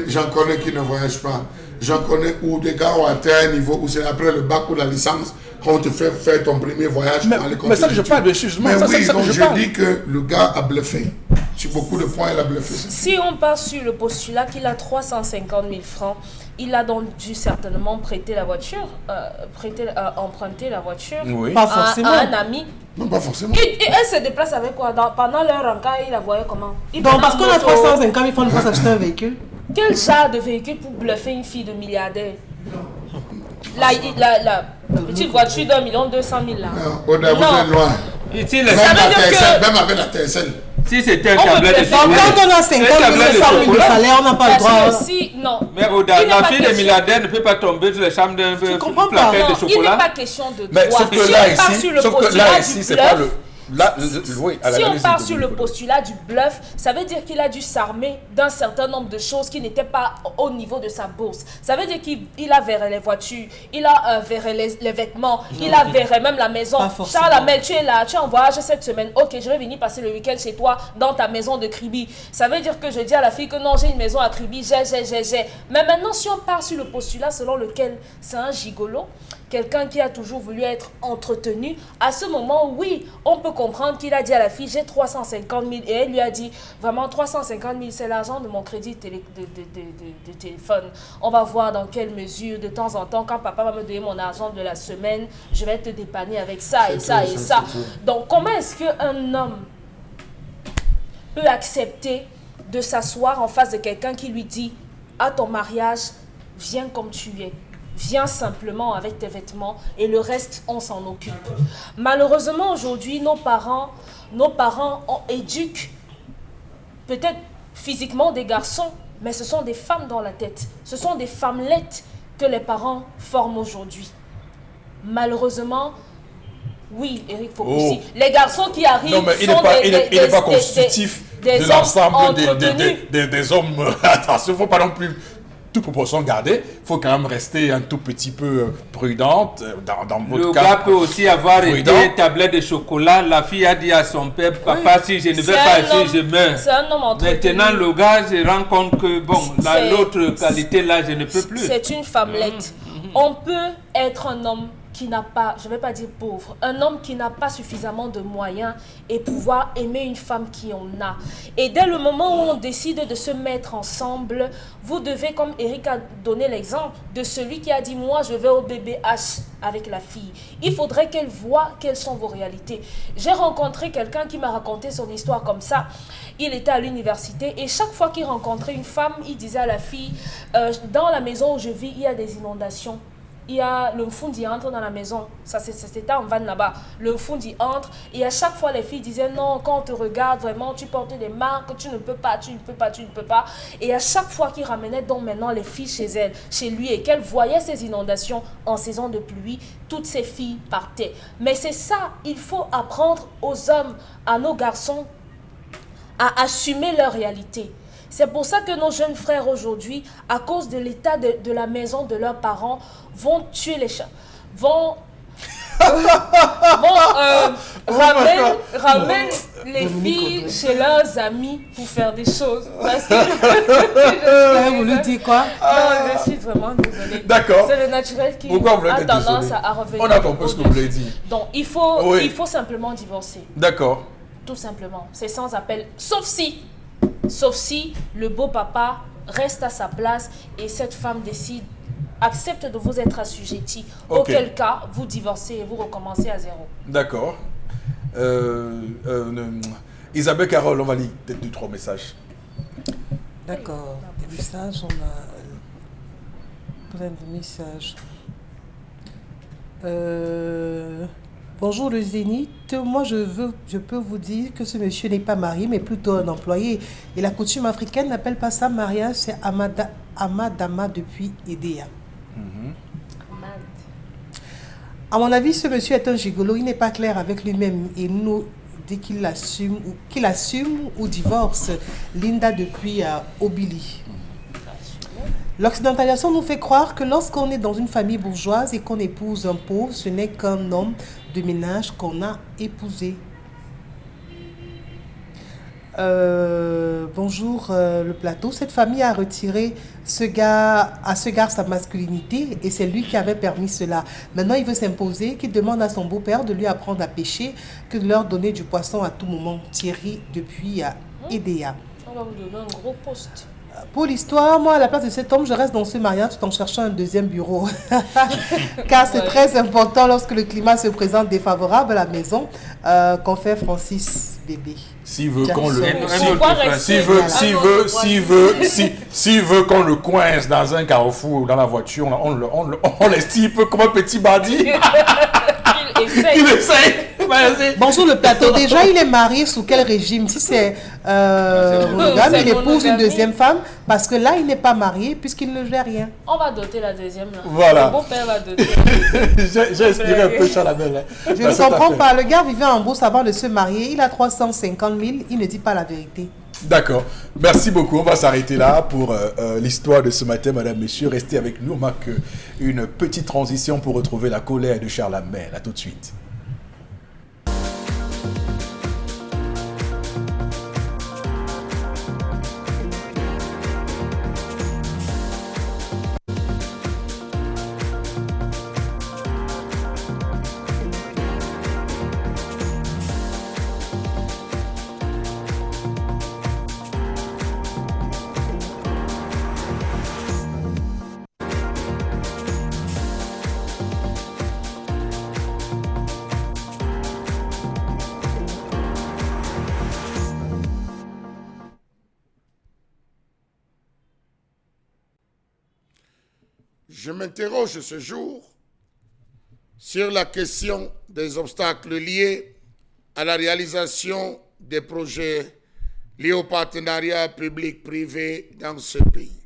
[SPEAKER 5] j'en connais qui ne voyagent pas. J'en connais où des gars ont atteint un niveau où c'est après le bac ou la licence qu'on te fait faire ton premier voyage pour aller
[SPEAKER 1] mais ça, je parle de jugement.
[SPEAKER 5] Mais oui, donc je dis que le gars a bluffé. Sur beaucoup de points, il a bluffé.
[SPEAKER 2] Si on part sur le postulat qu'il a 350 000 francs, il a donc dû certainement prêter la voiture, emprunter la voiture
[SPEAKER 4] pas forcément.
[SPEAKER 2] À un ami.
[SPEAKER 5] Non, pas forcément.
[SPEAKER 2] Et elle se déplace avec quoi? Pendant leur encart, il la voyait comment?
[SPEAKER 4] Donc, parce qu'on a 350 000 francs, on peut s'acheter un véhicule.
[SPEAKER 2] Quel genre de véhicule pour bluffer une fille de milliardaire? La petite voiture d'1 200 000 là.
[SPEAKER 5] Non, vous êtes loin. Même avec la TSL.
[SPEAKER 3] Si c'était un tablette de chocolat.
[SPEAKER 4] Quand on a 50 000 de salaire, on n'a pas le droit.
[SPEAKER 2] Non.
[SPEAKER 3] Mais la fille des milliardaires ne peut pas tomber sur les chambres d'un plaquette de chocolat.
[SPEAKER 2] Il n'est pas question de droit.
[SPEAKER 1] Mais sauf que là, ici, c'est pas le...
[SPEAKER 2] Si on part sur le postulat du bluff, ça veut dire qu'il a dû s'armer d'un certain nombre de choses qui n'étaient pas au niveau de sa bourse. Ça veut dire qu'il a verré les voitures, il a verré les vêtements, il a verré même la maison. Charles Amel, tu es là, tu es en voyage cette semaine. Ok, je vais venir passer le week-end chez toi dans ta maison de Kribi. Ça veut dire que je dis à la fille que non, j'ai une maison à Kribi, j'ai. Mais maintenant, si on part sur le postulat selon lequel c'est un gigolo, quelqu'un qui a toujours voulu être entretenu, à ce moment, oui, on peut comprendre qu'il a dit à la fille, j'ai 350 000, et elle lui a dit, vraiment 350 000, c'est l'argent de mon crédit de téléphone. On va voir dans quelle mesure, de temps en temps, quand papa va me donner mon argent de la semaine, je vais te dépanner avec ça et ça et ça. Donc, comment est-ce qu'un homme peut accepter de s'asseoir en face de quelqu'un qui lui dit, à ton mariage, viens comme tu es. Viens simplement avec tes vêtements et le reste, on s'en occupe. Malheureusement, aujourd'hui, nos parents éduquent peut-être physiquement des garçons, mais ce sont des femmes dans la tête. Ce sont des femmelettes que les parents forment aujourd'hui. Malheureusement, oui, Eric Fokoussi, les garçons qui arrivent
[SPEAKER 1] non, mais il n'est pas constitutif de l'ensemble des hommes. Attention, il ne faut pas non plus... toute proportion gardée, il faut quand même rester un tout petit peu prudente dans votre cas.
[SPEAKER 3] Le gars peut aussi avoir été tablette de chocolat. La fille a dit à son père, papa, si je ne vais pas ici, je meurs.
[SPEAKER 2] C'est un homme entretenu.
[SPEAKER 3] Maintenant, le gars se rend compte que, bon, l'autre qualité là, je ne peux plus.
[SPEAKER 2] C'est une femmelette. On peut être un homme qui n'a pas, je ne vais pas dire pauvre, un homme qui n'a pas suffisamment de moyens et pouvoir aimer une femme qui en a. Et dès le moment où on décide de se mettre ensemble, vous devez, comme Eric a donné l'exemple, de celui qui a dit « moi je vais au BBH avec la fille ». Il faudrait qu'elle voie quelles sont vos réalités. J'ai rencontré quelqu'un qui m'a raconté son histoire comme ça. Il était à l'université et chaque fois qu'il rencontrait une femme, il disait à la fille « dans la maison où je vis, il y a des inondations ». il y a le Mfundi entre dans la maison. C'était en van là-bas. Le Mfundi entre et à chaque fois, les filles disaient non, quand on te regarde, vraiment, tu portes des marques, tu ne peux pas, tu ne peux pas, tu ne peux pas. Et à chaque fois qu'il ramenait donc maintenant les filles chez elle, chez lui, et qu'elle voyait ces inondations en saison de pluie, toutes ces filles partaient. Mais c'est ça, il faut apprendre aux hommes, à nos garçons, à assumer leur réalité. C'est pour ça que nos jeunes frères aujourd'hui, à cause de l'état de la maison de leurs parents, vont tuer les chats, vont ramènent les filles chez leurs amis pour faire des choses. Parce que
[SPEAKER 4] vous lui dites quoi?
[SPEAKER 2] Non, je suis vraiment désolée.
[SPEAKER 1] D'accord.
[SPEAKER 2] C'est le naturel qui a tendance à revenir.
[SPEAKER 1] On a compris ce que vous voulez dire.
[SPEAKER 2] Donc, il faut simplement divorcer.
[SPEAKER 1] D'accord.
[SPEAKER 2] Tout simplement. C'est sans appel. Sauf si le beau papa reste à sa place et cette femme accepte de vous être assujetti.
[SPEAKER 1] Okay.
[SPEAKER 2] Auquel cas, vous divorcez et vous recommencez à zéro.
[SPEAKER 1] D'accord. Isabelle Carole, on va lire peut-être 2-3 messages.
[SPEAKER 4] D'accord. Des messages, on a plein de messages. Bonjour le Zénith, moi je peux vous dire que ce monsieur n'est pas marié mais plutôt un employé. Et la coutume africaine n'appelle pas ça mariage, c'est Amadama depuis Edea. À mon avis, ce monsieur est un gigolo, il n'est pas clair avec lui-même et nous dit qu'il assume ou divorce. Linda depuis Obili. L'occidentalisation nous fait croire que lorsqu'on est dans une famille bourgeoise et qu'on épouse un pauvre, ce n'est qu'un homme de ménage qu'on a épousé. Bonjour le plateau. Cette famille a retiré à ce gars sa masculinité et c'est lui qui avait permis cela. Maintenant, il veut s'imposer, qu'il demande à son beau-père de lui apprendre à pêcher, que de leur donner du poisson à tout moment. Thierry depuis Edea.
[SPEAKER 2] On va vous donner un gros poste.
[SPEAKER 4] Pour l'histoire, moi, à la place de cet homme, je reste dans ce mariage tout en cherchant un deuxième bureau. Car c'est très important lorsque le climat se présente défavorable à la maison, qu'on fait Francis bébé.
[SPEAKER 1] S'il veut qu'on le coince dans un carrefour ou dans la voiture, on l'estime comme un petit bandit. Il essaye.
[SPEAKER 4] Bonjour le plateau. Déjà, il est marié sous quel régime? Si c'est monogame, il épouse une deuxième femme parce que là, il n'est pas marié puisqu'il ne gère rien.
[SPEAKER 2] On va doter la deuxième. Là.
[SPEAKER 1] Voilà.
[SPEAKER 2] Le beau-père va doter.
[SPEAKER 1] J'ai inspiré un peu Chalamel.
[SPEAKER 4] Je ne comprends pas. Le gars vivait en bourse avant de se marier. Il a 350 000. Il ne dit pas la vérité.
[SPEAKER 1] D'accord. Merci beaucoup. On va s'arrêter là pour l'histoire de ce matin, madame, monsieur. Restez avec nous. On marque une petite transition pour retrouver la colère de Charlamel. À tout de suite.
[SPEAKER 5] Je m'interroge ce jour sur la question des obstacles liés à la réalisation des projets liés au partenariat public-privé dans ce pays.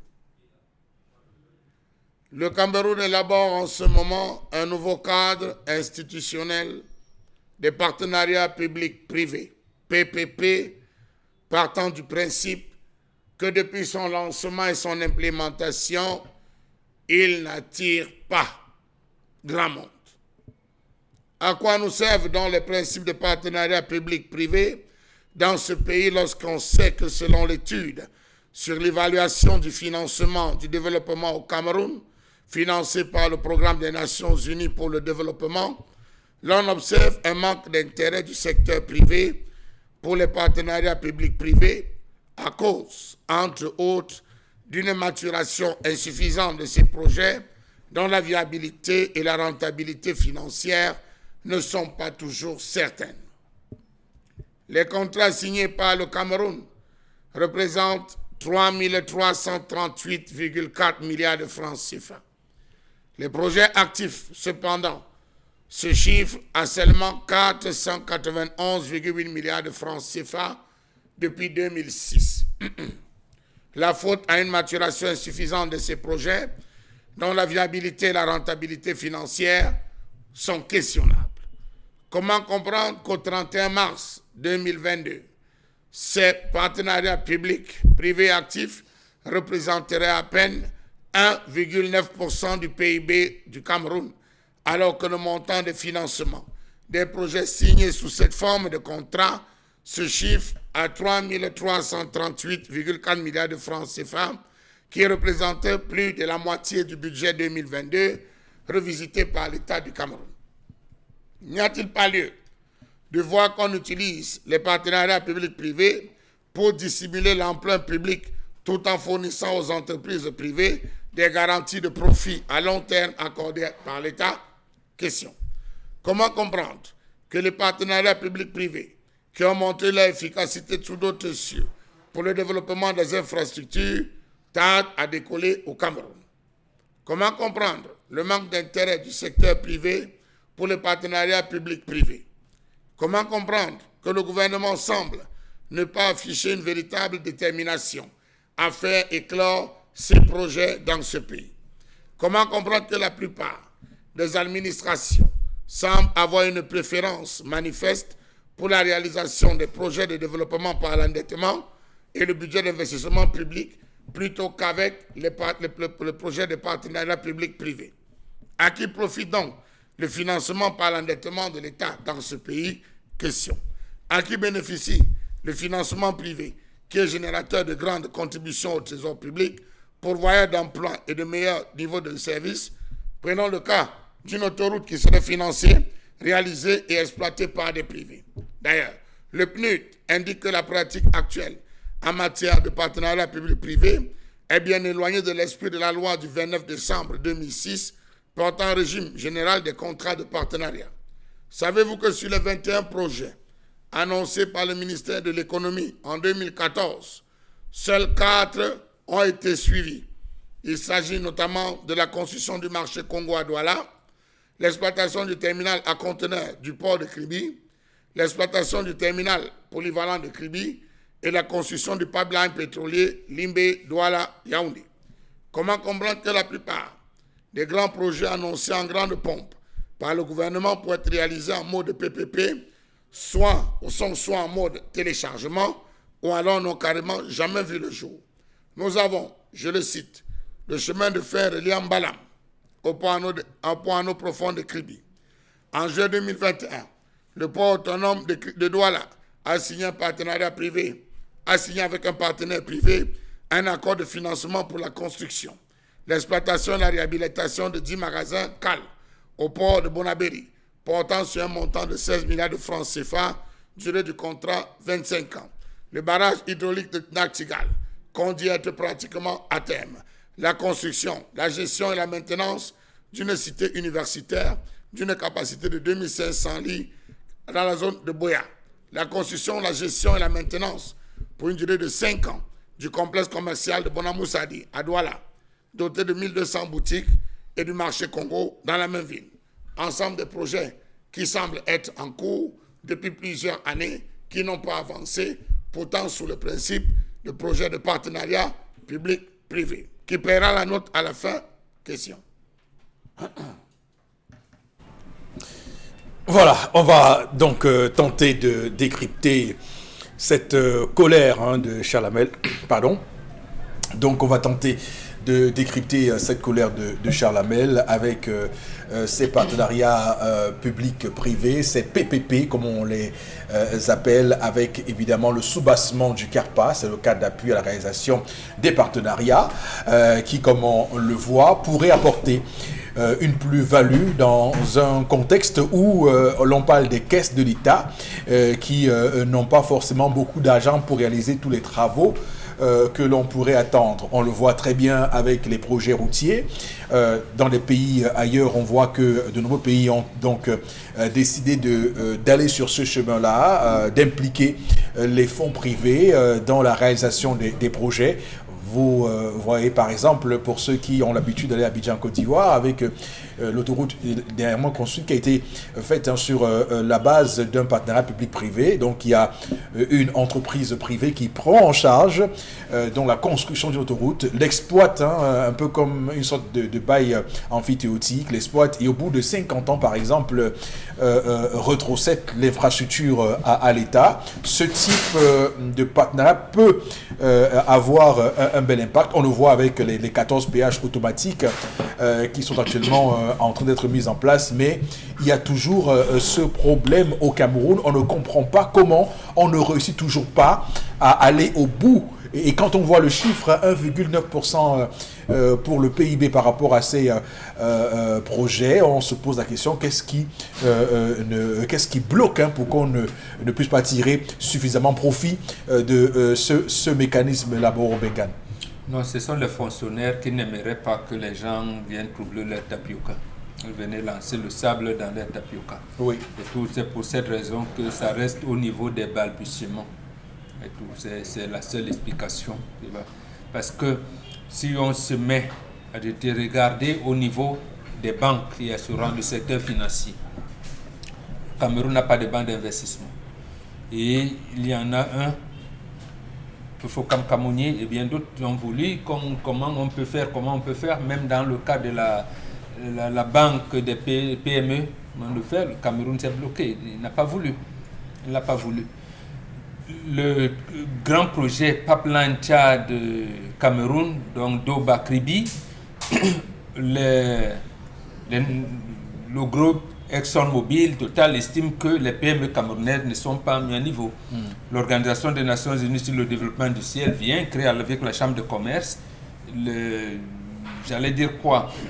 [SPEAKER 5] Le Cameroun élabore en ce moment un nouveau cadre institutionnel des partenariats public-privé, PPP, partant du principe que depuis son lancement et son implémentation, il n'attire pas grand monde. À quoi nous servent donc les principes de partenariat public-privé dans ce pays lorsqu'on sait que selon l'étude sur l'évaluation du financement du développement au Cameroun, financé par le Programme des Nations Unies pour le développement, l'on observe un manque d'intérêt du secteur privé pour les partenariats public-privés à cause, entre autres, d'une maturation insuffisante de ces projets dont la viabilité et la rentabilité financière ne sont pas toujours certaines. Les contrats signés par le Cameroun représentent 3 338,4 milliards de francs CFA. Les projets actifs, cependant, se chiffrent à seulement 491,8 milliards de francs CFA depuis 2006. La faute à une maturation insuffisante de ces projets, dont la viabilité et la rentabilité financière sont questionnables. Comment comprendre qu'au 31 mars 2022, ces partenariats publics-privés actifs représenteraient à peine 1,9% du PIB du Cameroun, alors que le montant de financement des projets signés sous cette forme de contrat se chiffre à 3 338,4 milliards de francs CFA, qui représentait plus de la moitié du budget 2022 revisité par l'État du Cameroun. N'y a-t-il pas lieu de voir qu'on utilise les partenariats publics-privés pour dissimuler l'emprunt public tout en fournissant aux entreprises privées des garanties de profit à long terme accordées par l'État? Question. Comment comprendre que les partenariats publics-privés qui ont montré leur efficacité sous d'autres cieux pour le développement des infrastructures tardent à décoller au Cameroun? Comment comprendre le manque d'intérêt du secteur privé pour les partenariats publics-privés? Comment comprendre que le gouvernement semble ne pas afficher une véritable détermination à faire éclore ces projets dans ce pays? Comment comprendre que la plupart des administrations semblent avoir une préférence manifeste pour la réalisation des projets de développement par l'endettement et le budget d'investissement public plutôt qu'avec les projets de partenariat public-privé? À qui profite donc le financement par l'endettement de l'État dans ce pays? Question. À qui bénéficie le financement privé qui est générateur de grandes contributions au trésor public, pourvoyeur d'emplois et de meilleurs niveaux de services? Prenons le cas d'une autoroute qui serait financée, réalisée et exploitée par des privés. D'ailleurs, le PNUD indique que la pratique actuelle en matière de partenariat public-privé est bien éloignée de l'esprit de la loi du 29 décembre 2006 portant régime général des contrats de partenariat. Savez-vous que sur les 21 projets annoncés par le ministère de l'Économie en 2014, seuls 4 ont été suivis? Il s'agit notamment de la construction du marché Congo à Douala, l'exploitation du terminal à conteneurs du port de Kribi, l'exploitation du terminal polyvalent de Kribi et la construction du pipeline pétrolier Limbe-Douala-Yaoundé. Comment comprendre que la plupart des grands projets annoncés en grande pompe par le gouvernement pour être réalisés en mode PPP sont soit en mode téléchargement ou alors n'ont carrément jamais vu le jour? Nous avons, je le cite, le chemin de fer reliant Mbalam au port en eau profonde de Kribi. En juin 2021, le port autonome de Douala a signé avec un partenaire privé un accord de financement pour la construction, l'exploitation et la réhabilitation de 10 magasins CAL au port de Bonabéry, portant sur un montant de 16 milliards de francs CFA, durée du contrat 25 ans. Le barrage hydraulique de Naktigal conduit à être pratiquement à terme. La construction, la gestion et la maintenance d'une cité universitaire d'une capacité de 2500 lits dans la zone de Boya. La construction, la gestion et la maintenance pour une durée de 5 ans du complexe commercial de Bonamoussadi à Douala, doté de 1200 boutiques et du marché Congo dans la même ville. Ensemble de projets qui semblent être en cours depuis plusieurs années, qui n'ont pas avancé, pourtant sous le principe de projet de partenariat public-privé. Qui paiera la note à la fin? Question.
[SPEAKER 1] Voilà, on va donc tenter de décrypter cette colère de Charles Hamel. Pardon. Donc on va tenter de décrypter cette colère de Charles Hamel avec ces partenariats publics-privés, ces PPP comme on les appelle, avec évidemment le soubassement du CARPA, c'est le cadre d'appui à la réalisation des partenariats, qui, comme on le voit, pourrait apporter une plus-value dans un contexte où l'on parle des caisses de l'État qui n'ont pas forcément beaucoup d'argent pour réaliser tous les travaux que l'on pourrait attendre. On le voit très bien avec les projets routiers. Dans les pays ailleurs, on voit que de nombreux pays ont donc décidé d'aller sur ce chemin-là, d'impliquer les fonds privés dans la réalisation des projets. Vous voyez par exemple, pour ceux qui ont l'habitude d'aller à Abidjan, Côte d'Ivoire, avec l'autoroute dernièrement construite qui a été faite sur la base d'un partenariat public-privé. Donc il y a une entreprise privée qui prend en charge donc la construction de l'autoroute, l'exploite, un peu comme une sorte de bail amphithéotique, l'exploite et au bout de 50 ans par exemple retrocède l'infrastructure à l'État. Ce type de partenariat peut avoir un bel impact. On le voit avec les 14 péages automatiques qui sont actuellement en train d'être mis en place, mais il y a toujours ce problème au Cameroun. On ne comprend pas comment on ne réussit toujours pas à aller au bout. Et quand on voit le chiffre, 1,9% pour le PIB par rapport à ces projets, on se pose la question, qu'est-ce qui bloque pour qu'on ne puisse pas tirer suffisamment profit de ce mécanisme-là, Borobengan?
[SPEAKER 3] Non, ce sont les fonctionnaires qui n'aimeraient pas que les gens viennent troubler leur tapioca. Ils venaient lancer le sable dans leur tapioca.
[SPEAKER 1] Oui.
[SPEAKER 3] Et tout, c'est pour cette raison que ça reste au niveau des balbutiements. Et tout, c'est la seule explication. Parce que si on se met à regarder au niveau des banques qui assurent le secteur financier, le Cameroun n'a pas de banque d'investissement. Et il y en a un, Fofokam Kamounié et bien d'autres ont voulu comment on peut faire, même dans le cas de la banque des PME, le faire, le Cameroun s'est bloqué, il n'a pas voulu. Le grand projet Pipeline Tchad Cameroun, donc Doba Kribi, le groupe ExxonMobil Total estime que les PME camerounaises ne sont pas mis à niveau. L'Organisation des Nations Unies sur le développement du ciel vient créer avec la Chambre de commerce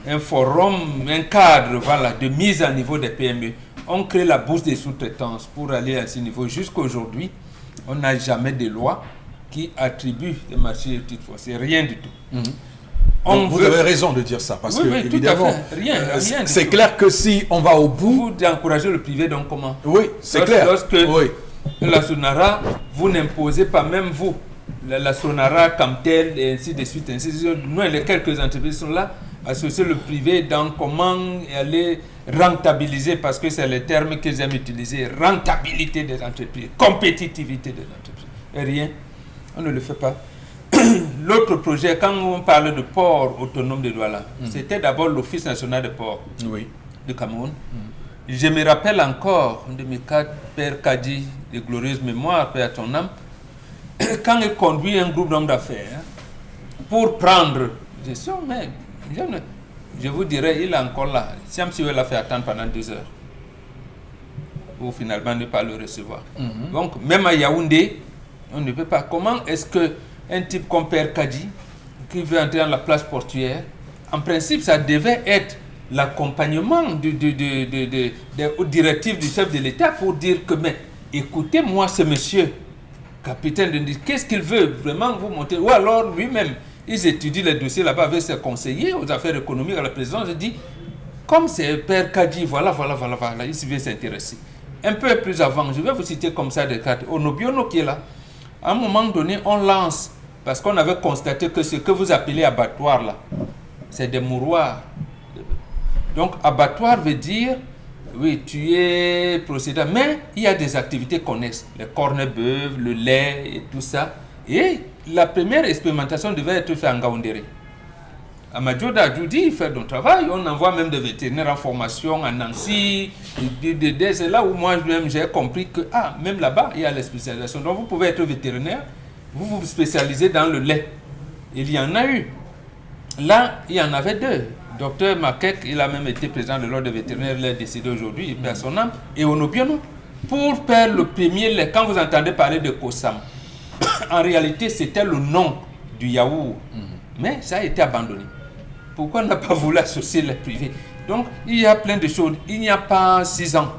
[SPEAKER 3] un forum, un cadre de mise à niveau des PME. On crée la bourse des sous-traitances pour aller à ce niveau. Jusqu'à aujourd'hui, on n'a jamais de loi qui attribue les marchés titres fonciers, rien du tout.
[SPEAKER 1] Vous avez raison de dire ça, parce que évidemment,
[SPEAKER 3] rien
[SPEAKER 1] c'est clair que si on va au bout...
[SPEAKER 3] Vous encouragez le privé, donc comment?
[SPEAKER 1] Oui, c'est clair.
[SPEAKER 3] Lorsque la Sonara, vous n'imposez pas, même vous, la Sonara, Camtel, et ainsi de suite, nous, les quelques entreprises sont là, associer le privé dans comment aller rentabiliser, parce que c'est le terme que j'aime utiliser, rentabilité des entreprises, compétitivité des entreprises. Et rien, on ne le fait pas. L'autre projet, quand on parle de port autonome de Douala, c'était d'abord l'Office national de port de Cameroun. Je me rappelle encore de mes quatre pères Kadi, de glorieuse mémoire, paix à ton âme, quand il conduit un groupe d'hommes d'affaires pour prendre gestion, mais je vous dirais, il est encore là. Siam Siwe l'a fait attendre pendant 2 heures pour finalement ne pas le recevoir. Donc, même à Yaoundé, on ne peut pas. Comment est-ce qu'un type comme Père Kadi, qui veut entrer dans la place portuaire, en principe, ça devait être l'accompagnement des directives du chef de l'État pour dire que, mais écoutez-moi, ce monsieur, capitaine de dire qu'est-ce qu'il veut vraiment vous monter, ou alors lui-même, ils étudient les dossiers là-bas avec ses conseillers aux affaires économiques à la présidence, je dis, comme c'est Père Kadi, voilà, il vient s'intéresser. Un peu plus avant, je vais vous citer comme ça des cartes, Onobiono qui est là, à un moment donné, on lance, parce qu'on avait constaté que ce que vous appelez abattoir là, c'est des mouroirs. Donc, abattoir veut dire, oui, tu es procédant, mais il y a des activités connexes, les cornes-bœufs, le lait et tout ça. Et la première expérimentation devait être faite en Gaoundéré. Amadjo Dajoudi fait son travail, on envoie même des vétérinaires en formation à Nancy. C'est là où moi-même j'ai compris que, même là-bas, il y a la spécialisation. Donc, vous pouvez être vétérinaire, vous vous spécialisez dans le lait. Il y en a eu. Là, il y en avait 2. Docteur Makek, il a même été président de l'ordre des vétérinaires, il est décédé aujourd'hui, il perd son âme. Et Onobiono, pour faire le premier lait, quand vous entendez parler de Kosam, en réalité, c'était le nom du yaourt. Mais ça a été abandonné. Pourquoi on n'a pas voulu associer les privés? Donc, il y a plein de choses. Il n'y a pas 6 ans,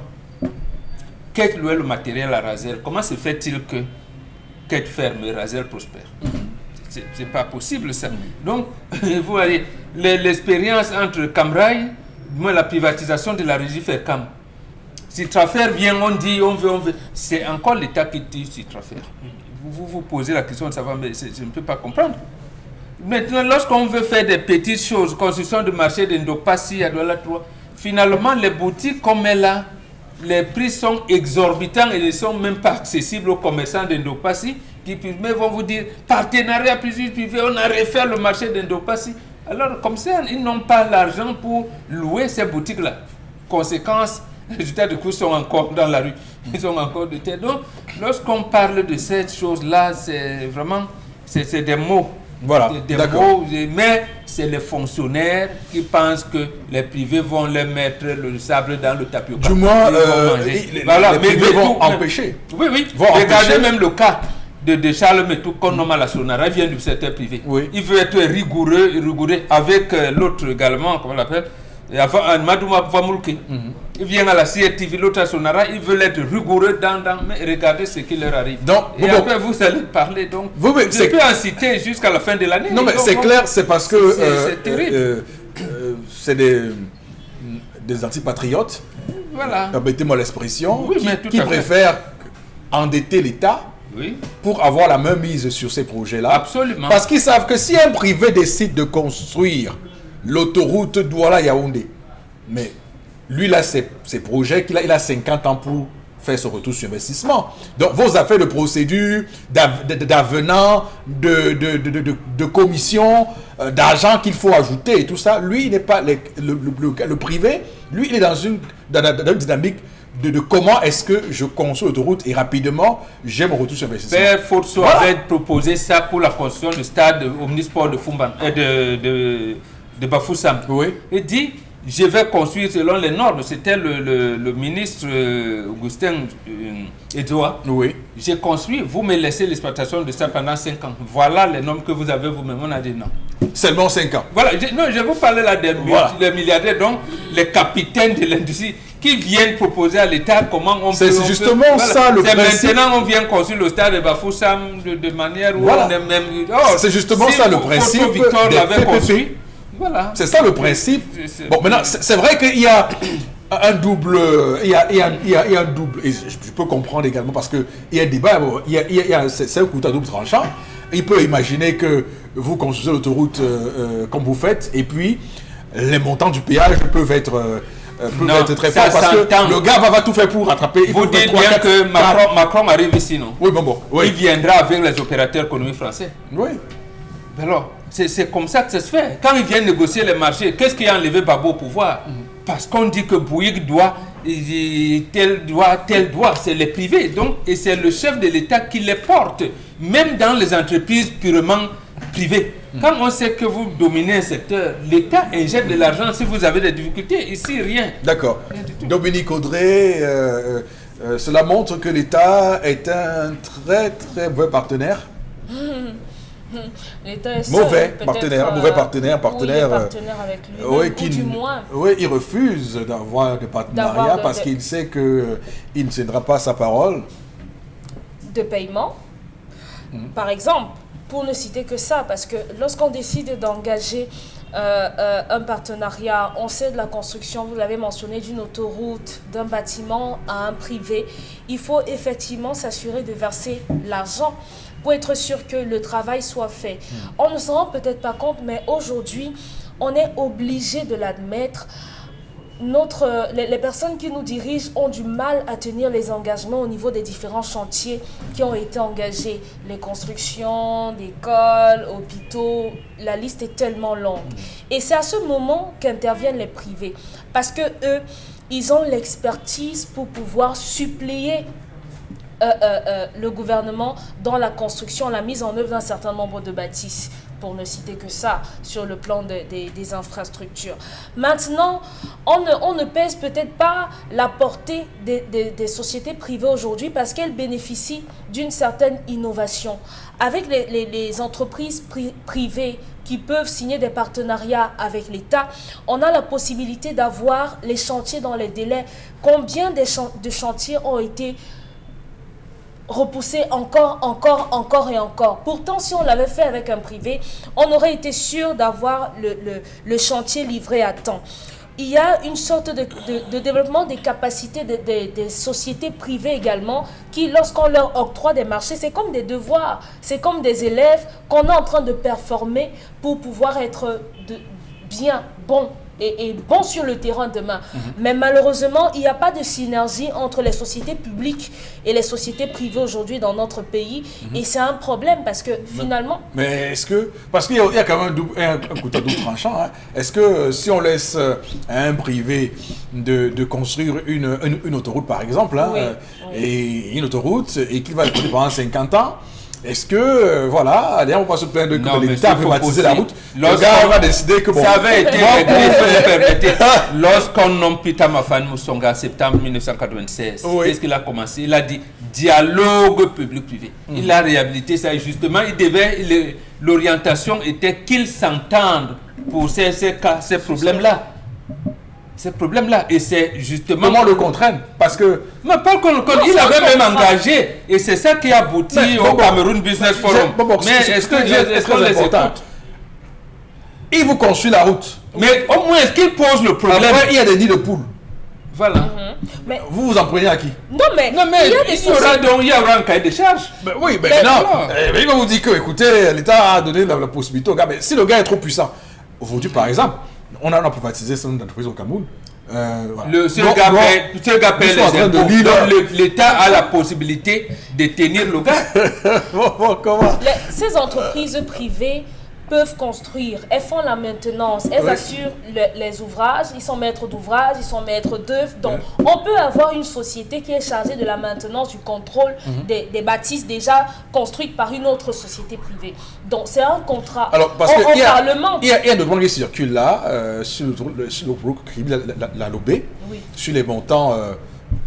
[SPEAKER 3] Quête louait le matériel à Razel. Comment se fait-il que Quête ferme et Razel prospère? C'est pas possible ça. Donc, vous voyez, l'expérience entre Camrail, la privatisation de la régie Fercam. Si Trafer vient, on dit, on veut. C'est encore l'État qui dit si Trafer. Vous posez la question de savoir, mais je ne peux pas comprendre. Maintenant, lorsqu'on veut faire des petites choses, construction de marché d'Indopassi à Douala 3, finalement, les boutiques comme elle a, les prix sont exorbitants et ne sont même pas accessibles aux commerçants d'Indopassi qui vont vous dire partenariat plusieurs privés, on a refait le marché d'Indopassi. Alors, comme ça, ils n'ont pas l'argent pour louer ces boutiques-là. Conséquence, les résultats de cours sont encore dans la rue. Ils sont encore de tête. Donc, lorsqu'on parle de cette chose-là, c'est vraiment c'est des mots.
[SPEAKER 1] Voilà,
[SPEAKER 3] des mots, mais c'est les fonctionnaires qui pensent que les privés vont leur mettre le sable dans le tapioca.
[SPEAKER 1] Du moins, les privés vont empêcher.
[SPEAKER 3] Oui, oui. Regardez même le cas de Charles Metou, qu'on nomme à la Sonara, il vient du secteur privé.
[SPEAKER 1] Oui.
[SPEAKER 3] Il veut être rigoureux avec l'autre également, comment on l'appelle, Madouma Vamoulke. Il vient à la CRTV, l'autre à Sonara, il veut être rigoureux mais regardez ce qui leur arrive.
[SPEAKER 1] Donc,
[SPEAKER 3] et après, vous allez parler. Donc, je peux en citer jusqu'à la fin de l'année.
[SPEAKER 1] Non, mais c'est clair, c'est parce que
[SPEAKER 3] c'est terrible.
[SPEAKER 1] C'est des antipatriotes,
[SPEAKER 3] voilà.
[SPEAKER 1] Permettez-moi l'expression,
[SPEAKER 3] oui,
[SPEAKER 1] qui préfèrent endetter l'État.
[SPEAKER 3] Oui.
[SPEAKER 1] Pour avoir la main mise sur ces projets-là.
[SPEAKER 3] Absolument.
[SPEAKER 1] Parce qu'ils savent que si un privé décide de construire l'autoroute Douala-Yaoundé, mais lui, là, ses projets, il a 50 ans pour faire son retour sur investissement. Donc, vos affaires de procédure, d'avenant, de commission, d'argent qu'il faut ajouter et tout ça, lui, il n'est pas le privé, lui, il est dans une dynamique de comment est-ce que je construis l'autoroute et rapidement, j'ai mon retour sur investissement.
[SPEAKER 3] Père Forceau avait proposé ça pour la construction du stade omnisport de Fumban, de Bafoussam.
[SPEAKER 1] Oui.
[SPEAKER 3] Il dit, je vais construire selon les normes. C'était le ministre Augustin Edouard.
[SPEAKER 1] Oui.
[SPEAKER 3] J'ai construit, vous me laissez l'exploitation de ça pendant 5 ans. Voilà les normes que vous avez vous-même. On a dit non.
[SPEAKER 1] Seulement 5 ans.
[SPEAKER 3] Voilà, je vous parlais là des milliardaires, donc les capitaines de l'industrie qui viennent proposer à l'État comment on peut...
[SPEAKER 1] C'est justement ça le principe.
[SPEAKER 3] Maintenant on vient construire le stade de Bafoussam de manière où on est même...
[SPEAKER 1] c'est justement ça le principe.
[SPEAKER 3] Victor l'avait construit. Voilà.
[SPEAKER 1] C'est ça le principe. Bon, maintenant, c'est vrai qu'il y a un double... Il y a un double... Et je peux comprendre également parce qu'il y a un débat. C'est un couteau à double tranchant. Il peut imaginer que vous construisez l'autoroute comme vous faites et puis les montants du péage peuvent être très forts parce que le gars va tout faire pour rattraper.
[SPEAKER 3] Vous dites bien que Macron arrive ici, non?
[SPEAKER 1] Oui, bon. Oui.
[SPEAKER 3] Il viendra avec les opérateurs économiques français.
[SPEAKER 1] Oui.
[SPEAKER 3] Alors, c'est comme ça que ça se fait. Quand ils viennent négocier les marchés, qu'est-ce qui a enlevé Babo au pouvoir? Parce qu'on dit que Bouygues tel doit, c'est les privés. Donc, et c'est le chef de l'État qui les porte, même dans les entreprises purement privées. Quand on sait que vous dominez un secteur, l'État injecte de l'argent si vous avez des difficultés. Ici, rien.
[SPEAKER 1] D'accord. Dominique Audrey, cela montre que l'État est un très très mauvais partenaire.
[SPEAKER 2] L'État est
[SPEAKER 1] mauvais partenaire
[SPEAKER 2] avec lui, du moins.
[SPEAKER 1] Oui, il refuse d'avoir des partenariats parce qu'il sait qu'il ne tiendra pas sa parole.
[SPEAKER 2] De paiement, par exemple, pour ne citer que ça, parce que lorsqu'on décide d'engager un partenariat, on sait de la construction, vous l'avez mentionné, d'une autoroute, d'un bâtiment à un privé, il faut effectivement s'assurer de verser l'argent pour être sûr que le travail soit fait. On ne s'en rend peut-être pas compte, mais aujourd'hui, on est obligé de l'admettre. Les personnes qui nous dirigent ont du mal à tenir les engagements au niveau des différents chantiers qui ont été engagés. Les constructions, d'écoles, hôpitaux, la liste est tellement longue. Et c'est à ce moment qu'interviennent les privés. Parce que eux, ils ont l'expertise pour pouvoir suppléer le gouvernement dans la construction, la mise en œuvre d'un certain nombre de bâtisses, pour ne citer que ça, sur le plan des infrastructures. Maintenant, on ne pèse peut-être pas la portée des sociétés privées aujourd'hui parce qu'elles bénéficient d'une certaine innovation. Avec les entreprises privées qui peuvent signer des partenariats avec l'État, on a la possibilité d'avoir les chantiers dans les délais. Combien de chantiers ont été repousser encore et encore. Pourtant, si on l'avait fait avec un privé, on aurait été sûr d'avoir le chantier livré à temps. il y a une sorte de développement des capacités des sociétés privées également, qui, lorsqu'on leur octroie des marchés, c'est comme des devoirs, c'est comme des élèves qu'on est en train de performer pour pouvoir être bien, bon, et bon sur le terrain demain. Mais malheureusement, il n'y a pas de synergie entre les sociétés publiques et les sociétés privées aujourd'hui dans notre pays. Et c'est un problème parce que finalement...
[SPEAKER 1] Mais est-ce que... Parce qu'il y a quand même un couteau double tranchant. Hein. Est-ce que si on laisse à un privé de construire une autoroute, par exemple, hein, et une autoroute, et qu'il va être produit pendant 50 ans, est-ce que, voilà, allez, on va se plaindre que l'État a privatisé la route. Le gars va décider que bon...
[SPEAKER 3] Ça avait été réglé, lorsqu'on nomme Peter Mafan Moussonga en septembre 1996. Qu'est-ce qu'il a commencé? Il a dit dialogue public-privé. Il a réhabilité ça et justement, l'orientation était qu'ils s'entendent pour ces problèmes-là. Ces problèmes-là, et c'est justement...
[SPEAKER 1] Comment le contraindre? Parce que...
[SPEAKER 3] Mais pas qu'on le contraigne, il avait même engagé, et c'est ça qui aboutit au Cameroun Business Forum. Mais est-ce qu'on les écoute?
[SPEAKER 1] Il vous construit la route.
[SPEAKER 3] Mais au moins, est-ce qu'il pose le problème?
[SPEAKER 1] Après, il y a des nids de poules.
[SPEAKER 3] Voilà.
[SPEAKER 2] Mais
[SPEAKER 1] vous en prenez à qui?
[SPEAKER 2] Non, mais
[SPEAKER 3] il y aura un cahier de charge.
[SPEAKER 1] Oui, mais non. Il va vous dire que, écoutez, l'État a donné la possibilité au gars. Mais si le gars est trop puissant, aujourd'hui, par exemple, on a privatisé certaines entreprises au Cameroun. Voilà.
[SPEAKER 3] Ce gars paie les impôts. L'État a la possibilité de tenir le gars.
[SPEAKER 1] Comment?
[SPEAKER 2] Ces entreprises privées peuvent construire, elles font la maintenance, elles assurent les ouvrages, ils sont maîtres d'ouvrage, ils sont maîtres d'œuvre. Donc, on peut avoir une société qui est chargée de la maintenance, du contrôle des bâtisses déjà construites par une autre société privée. Donc, c'est un contrat.
[SPEAKER 1] Alors, parce qu'il y a un document qui circule là, sur la Lobé, sur les montants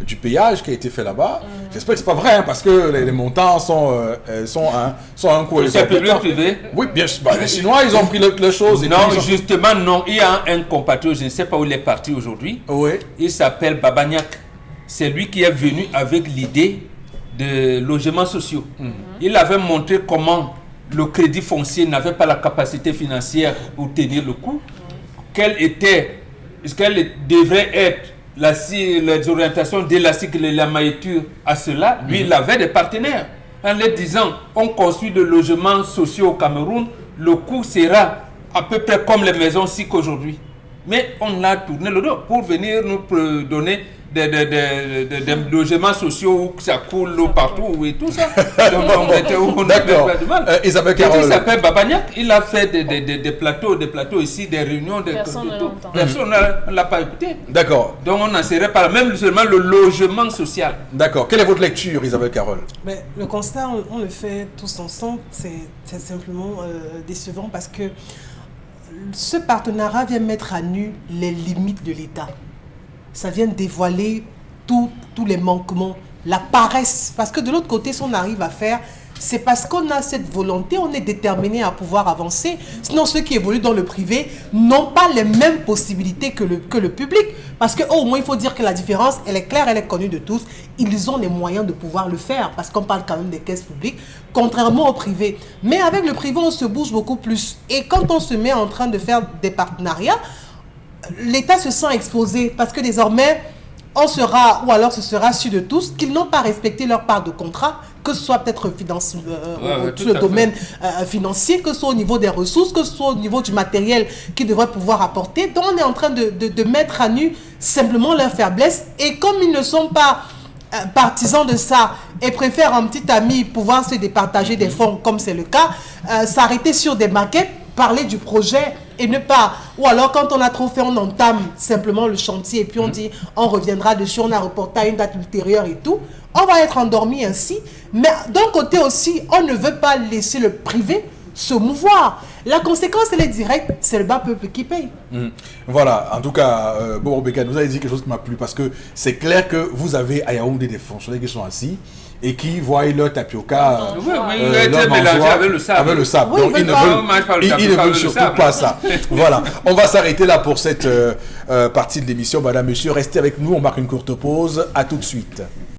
[SPEAKER 1] du péage qui a été fait là-bas. J'espère que c'est pas vrai, hein, parce que les montants sont un coût.
[SPEAKER 3] C'est public-privé.
[SPEAKER 1] Oui, bien sûr. Les Chinois, ils ont pris les choses.
[SPEAKER 3] Non, justement, non. Il y a un compatriote, je ne sais pas où il est parti aujourd'hui.
[SPEAKER 1] Oui.
[SPEAKER 3] Il s'appelle Babagnac. C'est lui qui est venu avec l'idée de logements sociaux. Il avait montré comment le crédit foncier n'avait pas la capacité financière pour tenir le coup. Quelle devrait être les orientations de la cycle et la maïture à cela. Lui, il avait des partenaires. En leur disant, on construit des logements sociaux au Cameroun, le coût sera à peu près comme les maisons SIC aujourd'hui. Mais on a tourné le dos pour venir nous donner des logements sociaux où ça coule l'eau partout et tout ça. Donc on
[SPEAKER 1] D'accord. Isabelle Carole.
[SPEAKER 3] Il s'appelle Babagnac. Il a fait des plateaux ici, des réunions.
[SPEAKER 2] Personne
[SPEAKER 3] ne l'a pas écouté.
[SPEAKER 1] D'accord.
[SPEAKER 3] Donc on n'en serait pas même seulement le logement social.
[SPEAKER 1] D'accord. Quelle est votre lecture, Isabelle Carole?
[SPEAKER 4] Mais le constat, on le fait tous ensemble. C'est simplement décevant parce que ce partenariat vient mettre à nu les limites de l'État. Ça vient dévoiler tous les manquements, la paresse. Parce que de l'autre côté, si on arrive à faire, c'est parce qu'on a cette volonté, on est déterminé à pouvoir avancer. Sinon, ceux qui évoluent dans le privé n'ont pas les mêmes possibilités que le public. Parce qu'au moins, il faut dire que la différence, elle est claire, elle est connue de tous. Ils ont les moyens de pouvoir le faire. Parce qu'on parle quand même des caisses publiques, contrairement au privé. Mais avec le privé, on se bouge beaucoup plus. Et quand on se met en train de faire des partenariats, l'État se sent exposé. Parce que désormais, on sera, ou alors ce sera su de tous, qu'ils n'ont pas respecté leur part de contrat, que ce soit peut-être tout le domaine financier, que ce soit au niveau des ressources, que ce soit au niveau du matériel qu'ils devraient pouvoir apporter. Donc on est en train de mettre à nu simplement leur faiblesse. Et comme ils ne sont pas partisans de ça et préfèrent en petit ami pouvoir se départager des fonds, comme c'est le cas, s'arrêter sur des maquettes, parler du projet et ne pas... Ou alors, quand on a trop fait, on entame simplement le chantier et puis on dit, on reviendra dessus, on a reporté à une date ultérieure et tout. On va être endormi ainsi. Mais d'un côté aussi, on ne veut pas laisser le privé se mouvoir. La conséquence, elle est directe, c'est le bas peuple qui paye.
[SPEAKER 1] Voilà, en tout cas, Bobo Beka, vous avez dit quelque chose qui m'a plu parce que c'est clair que vous avez à Yaoundé des fonctionnaires qui sont assis et qui voient leur tapioca
[SPEAKER 3] mélangé avec le sable.
[SPEAKER 1] Oui, donc ils ne veulent surtout pas ça. Voilà, on va s'arrêter là pour cette partie de l'émission. Madame, monsieur, restez avec nous, on marque une courte pause. À tout de suite.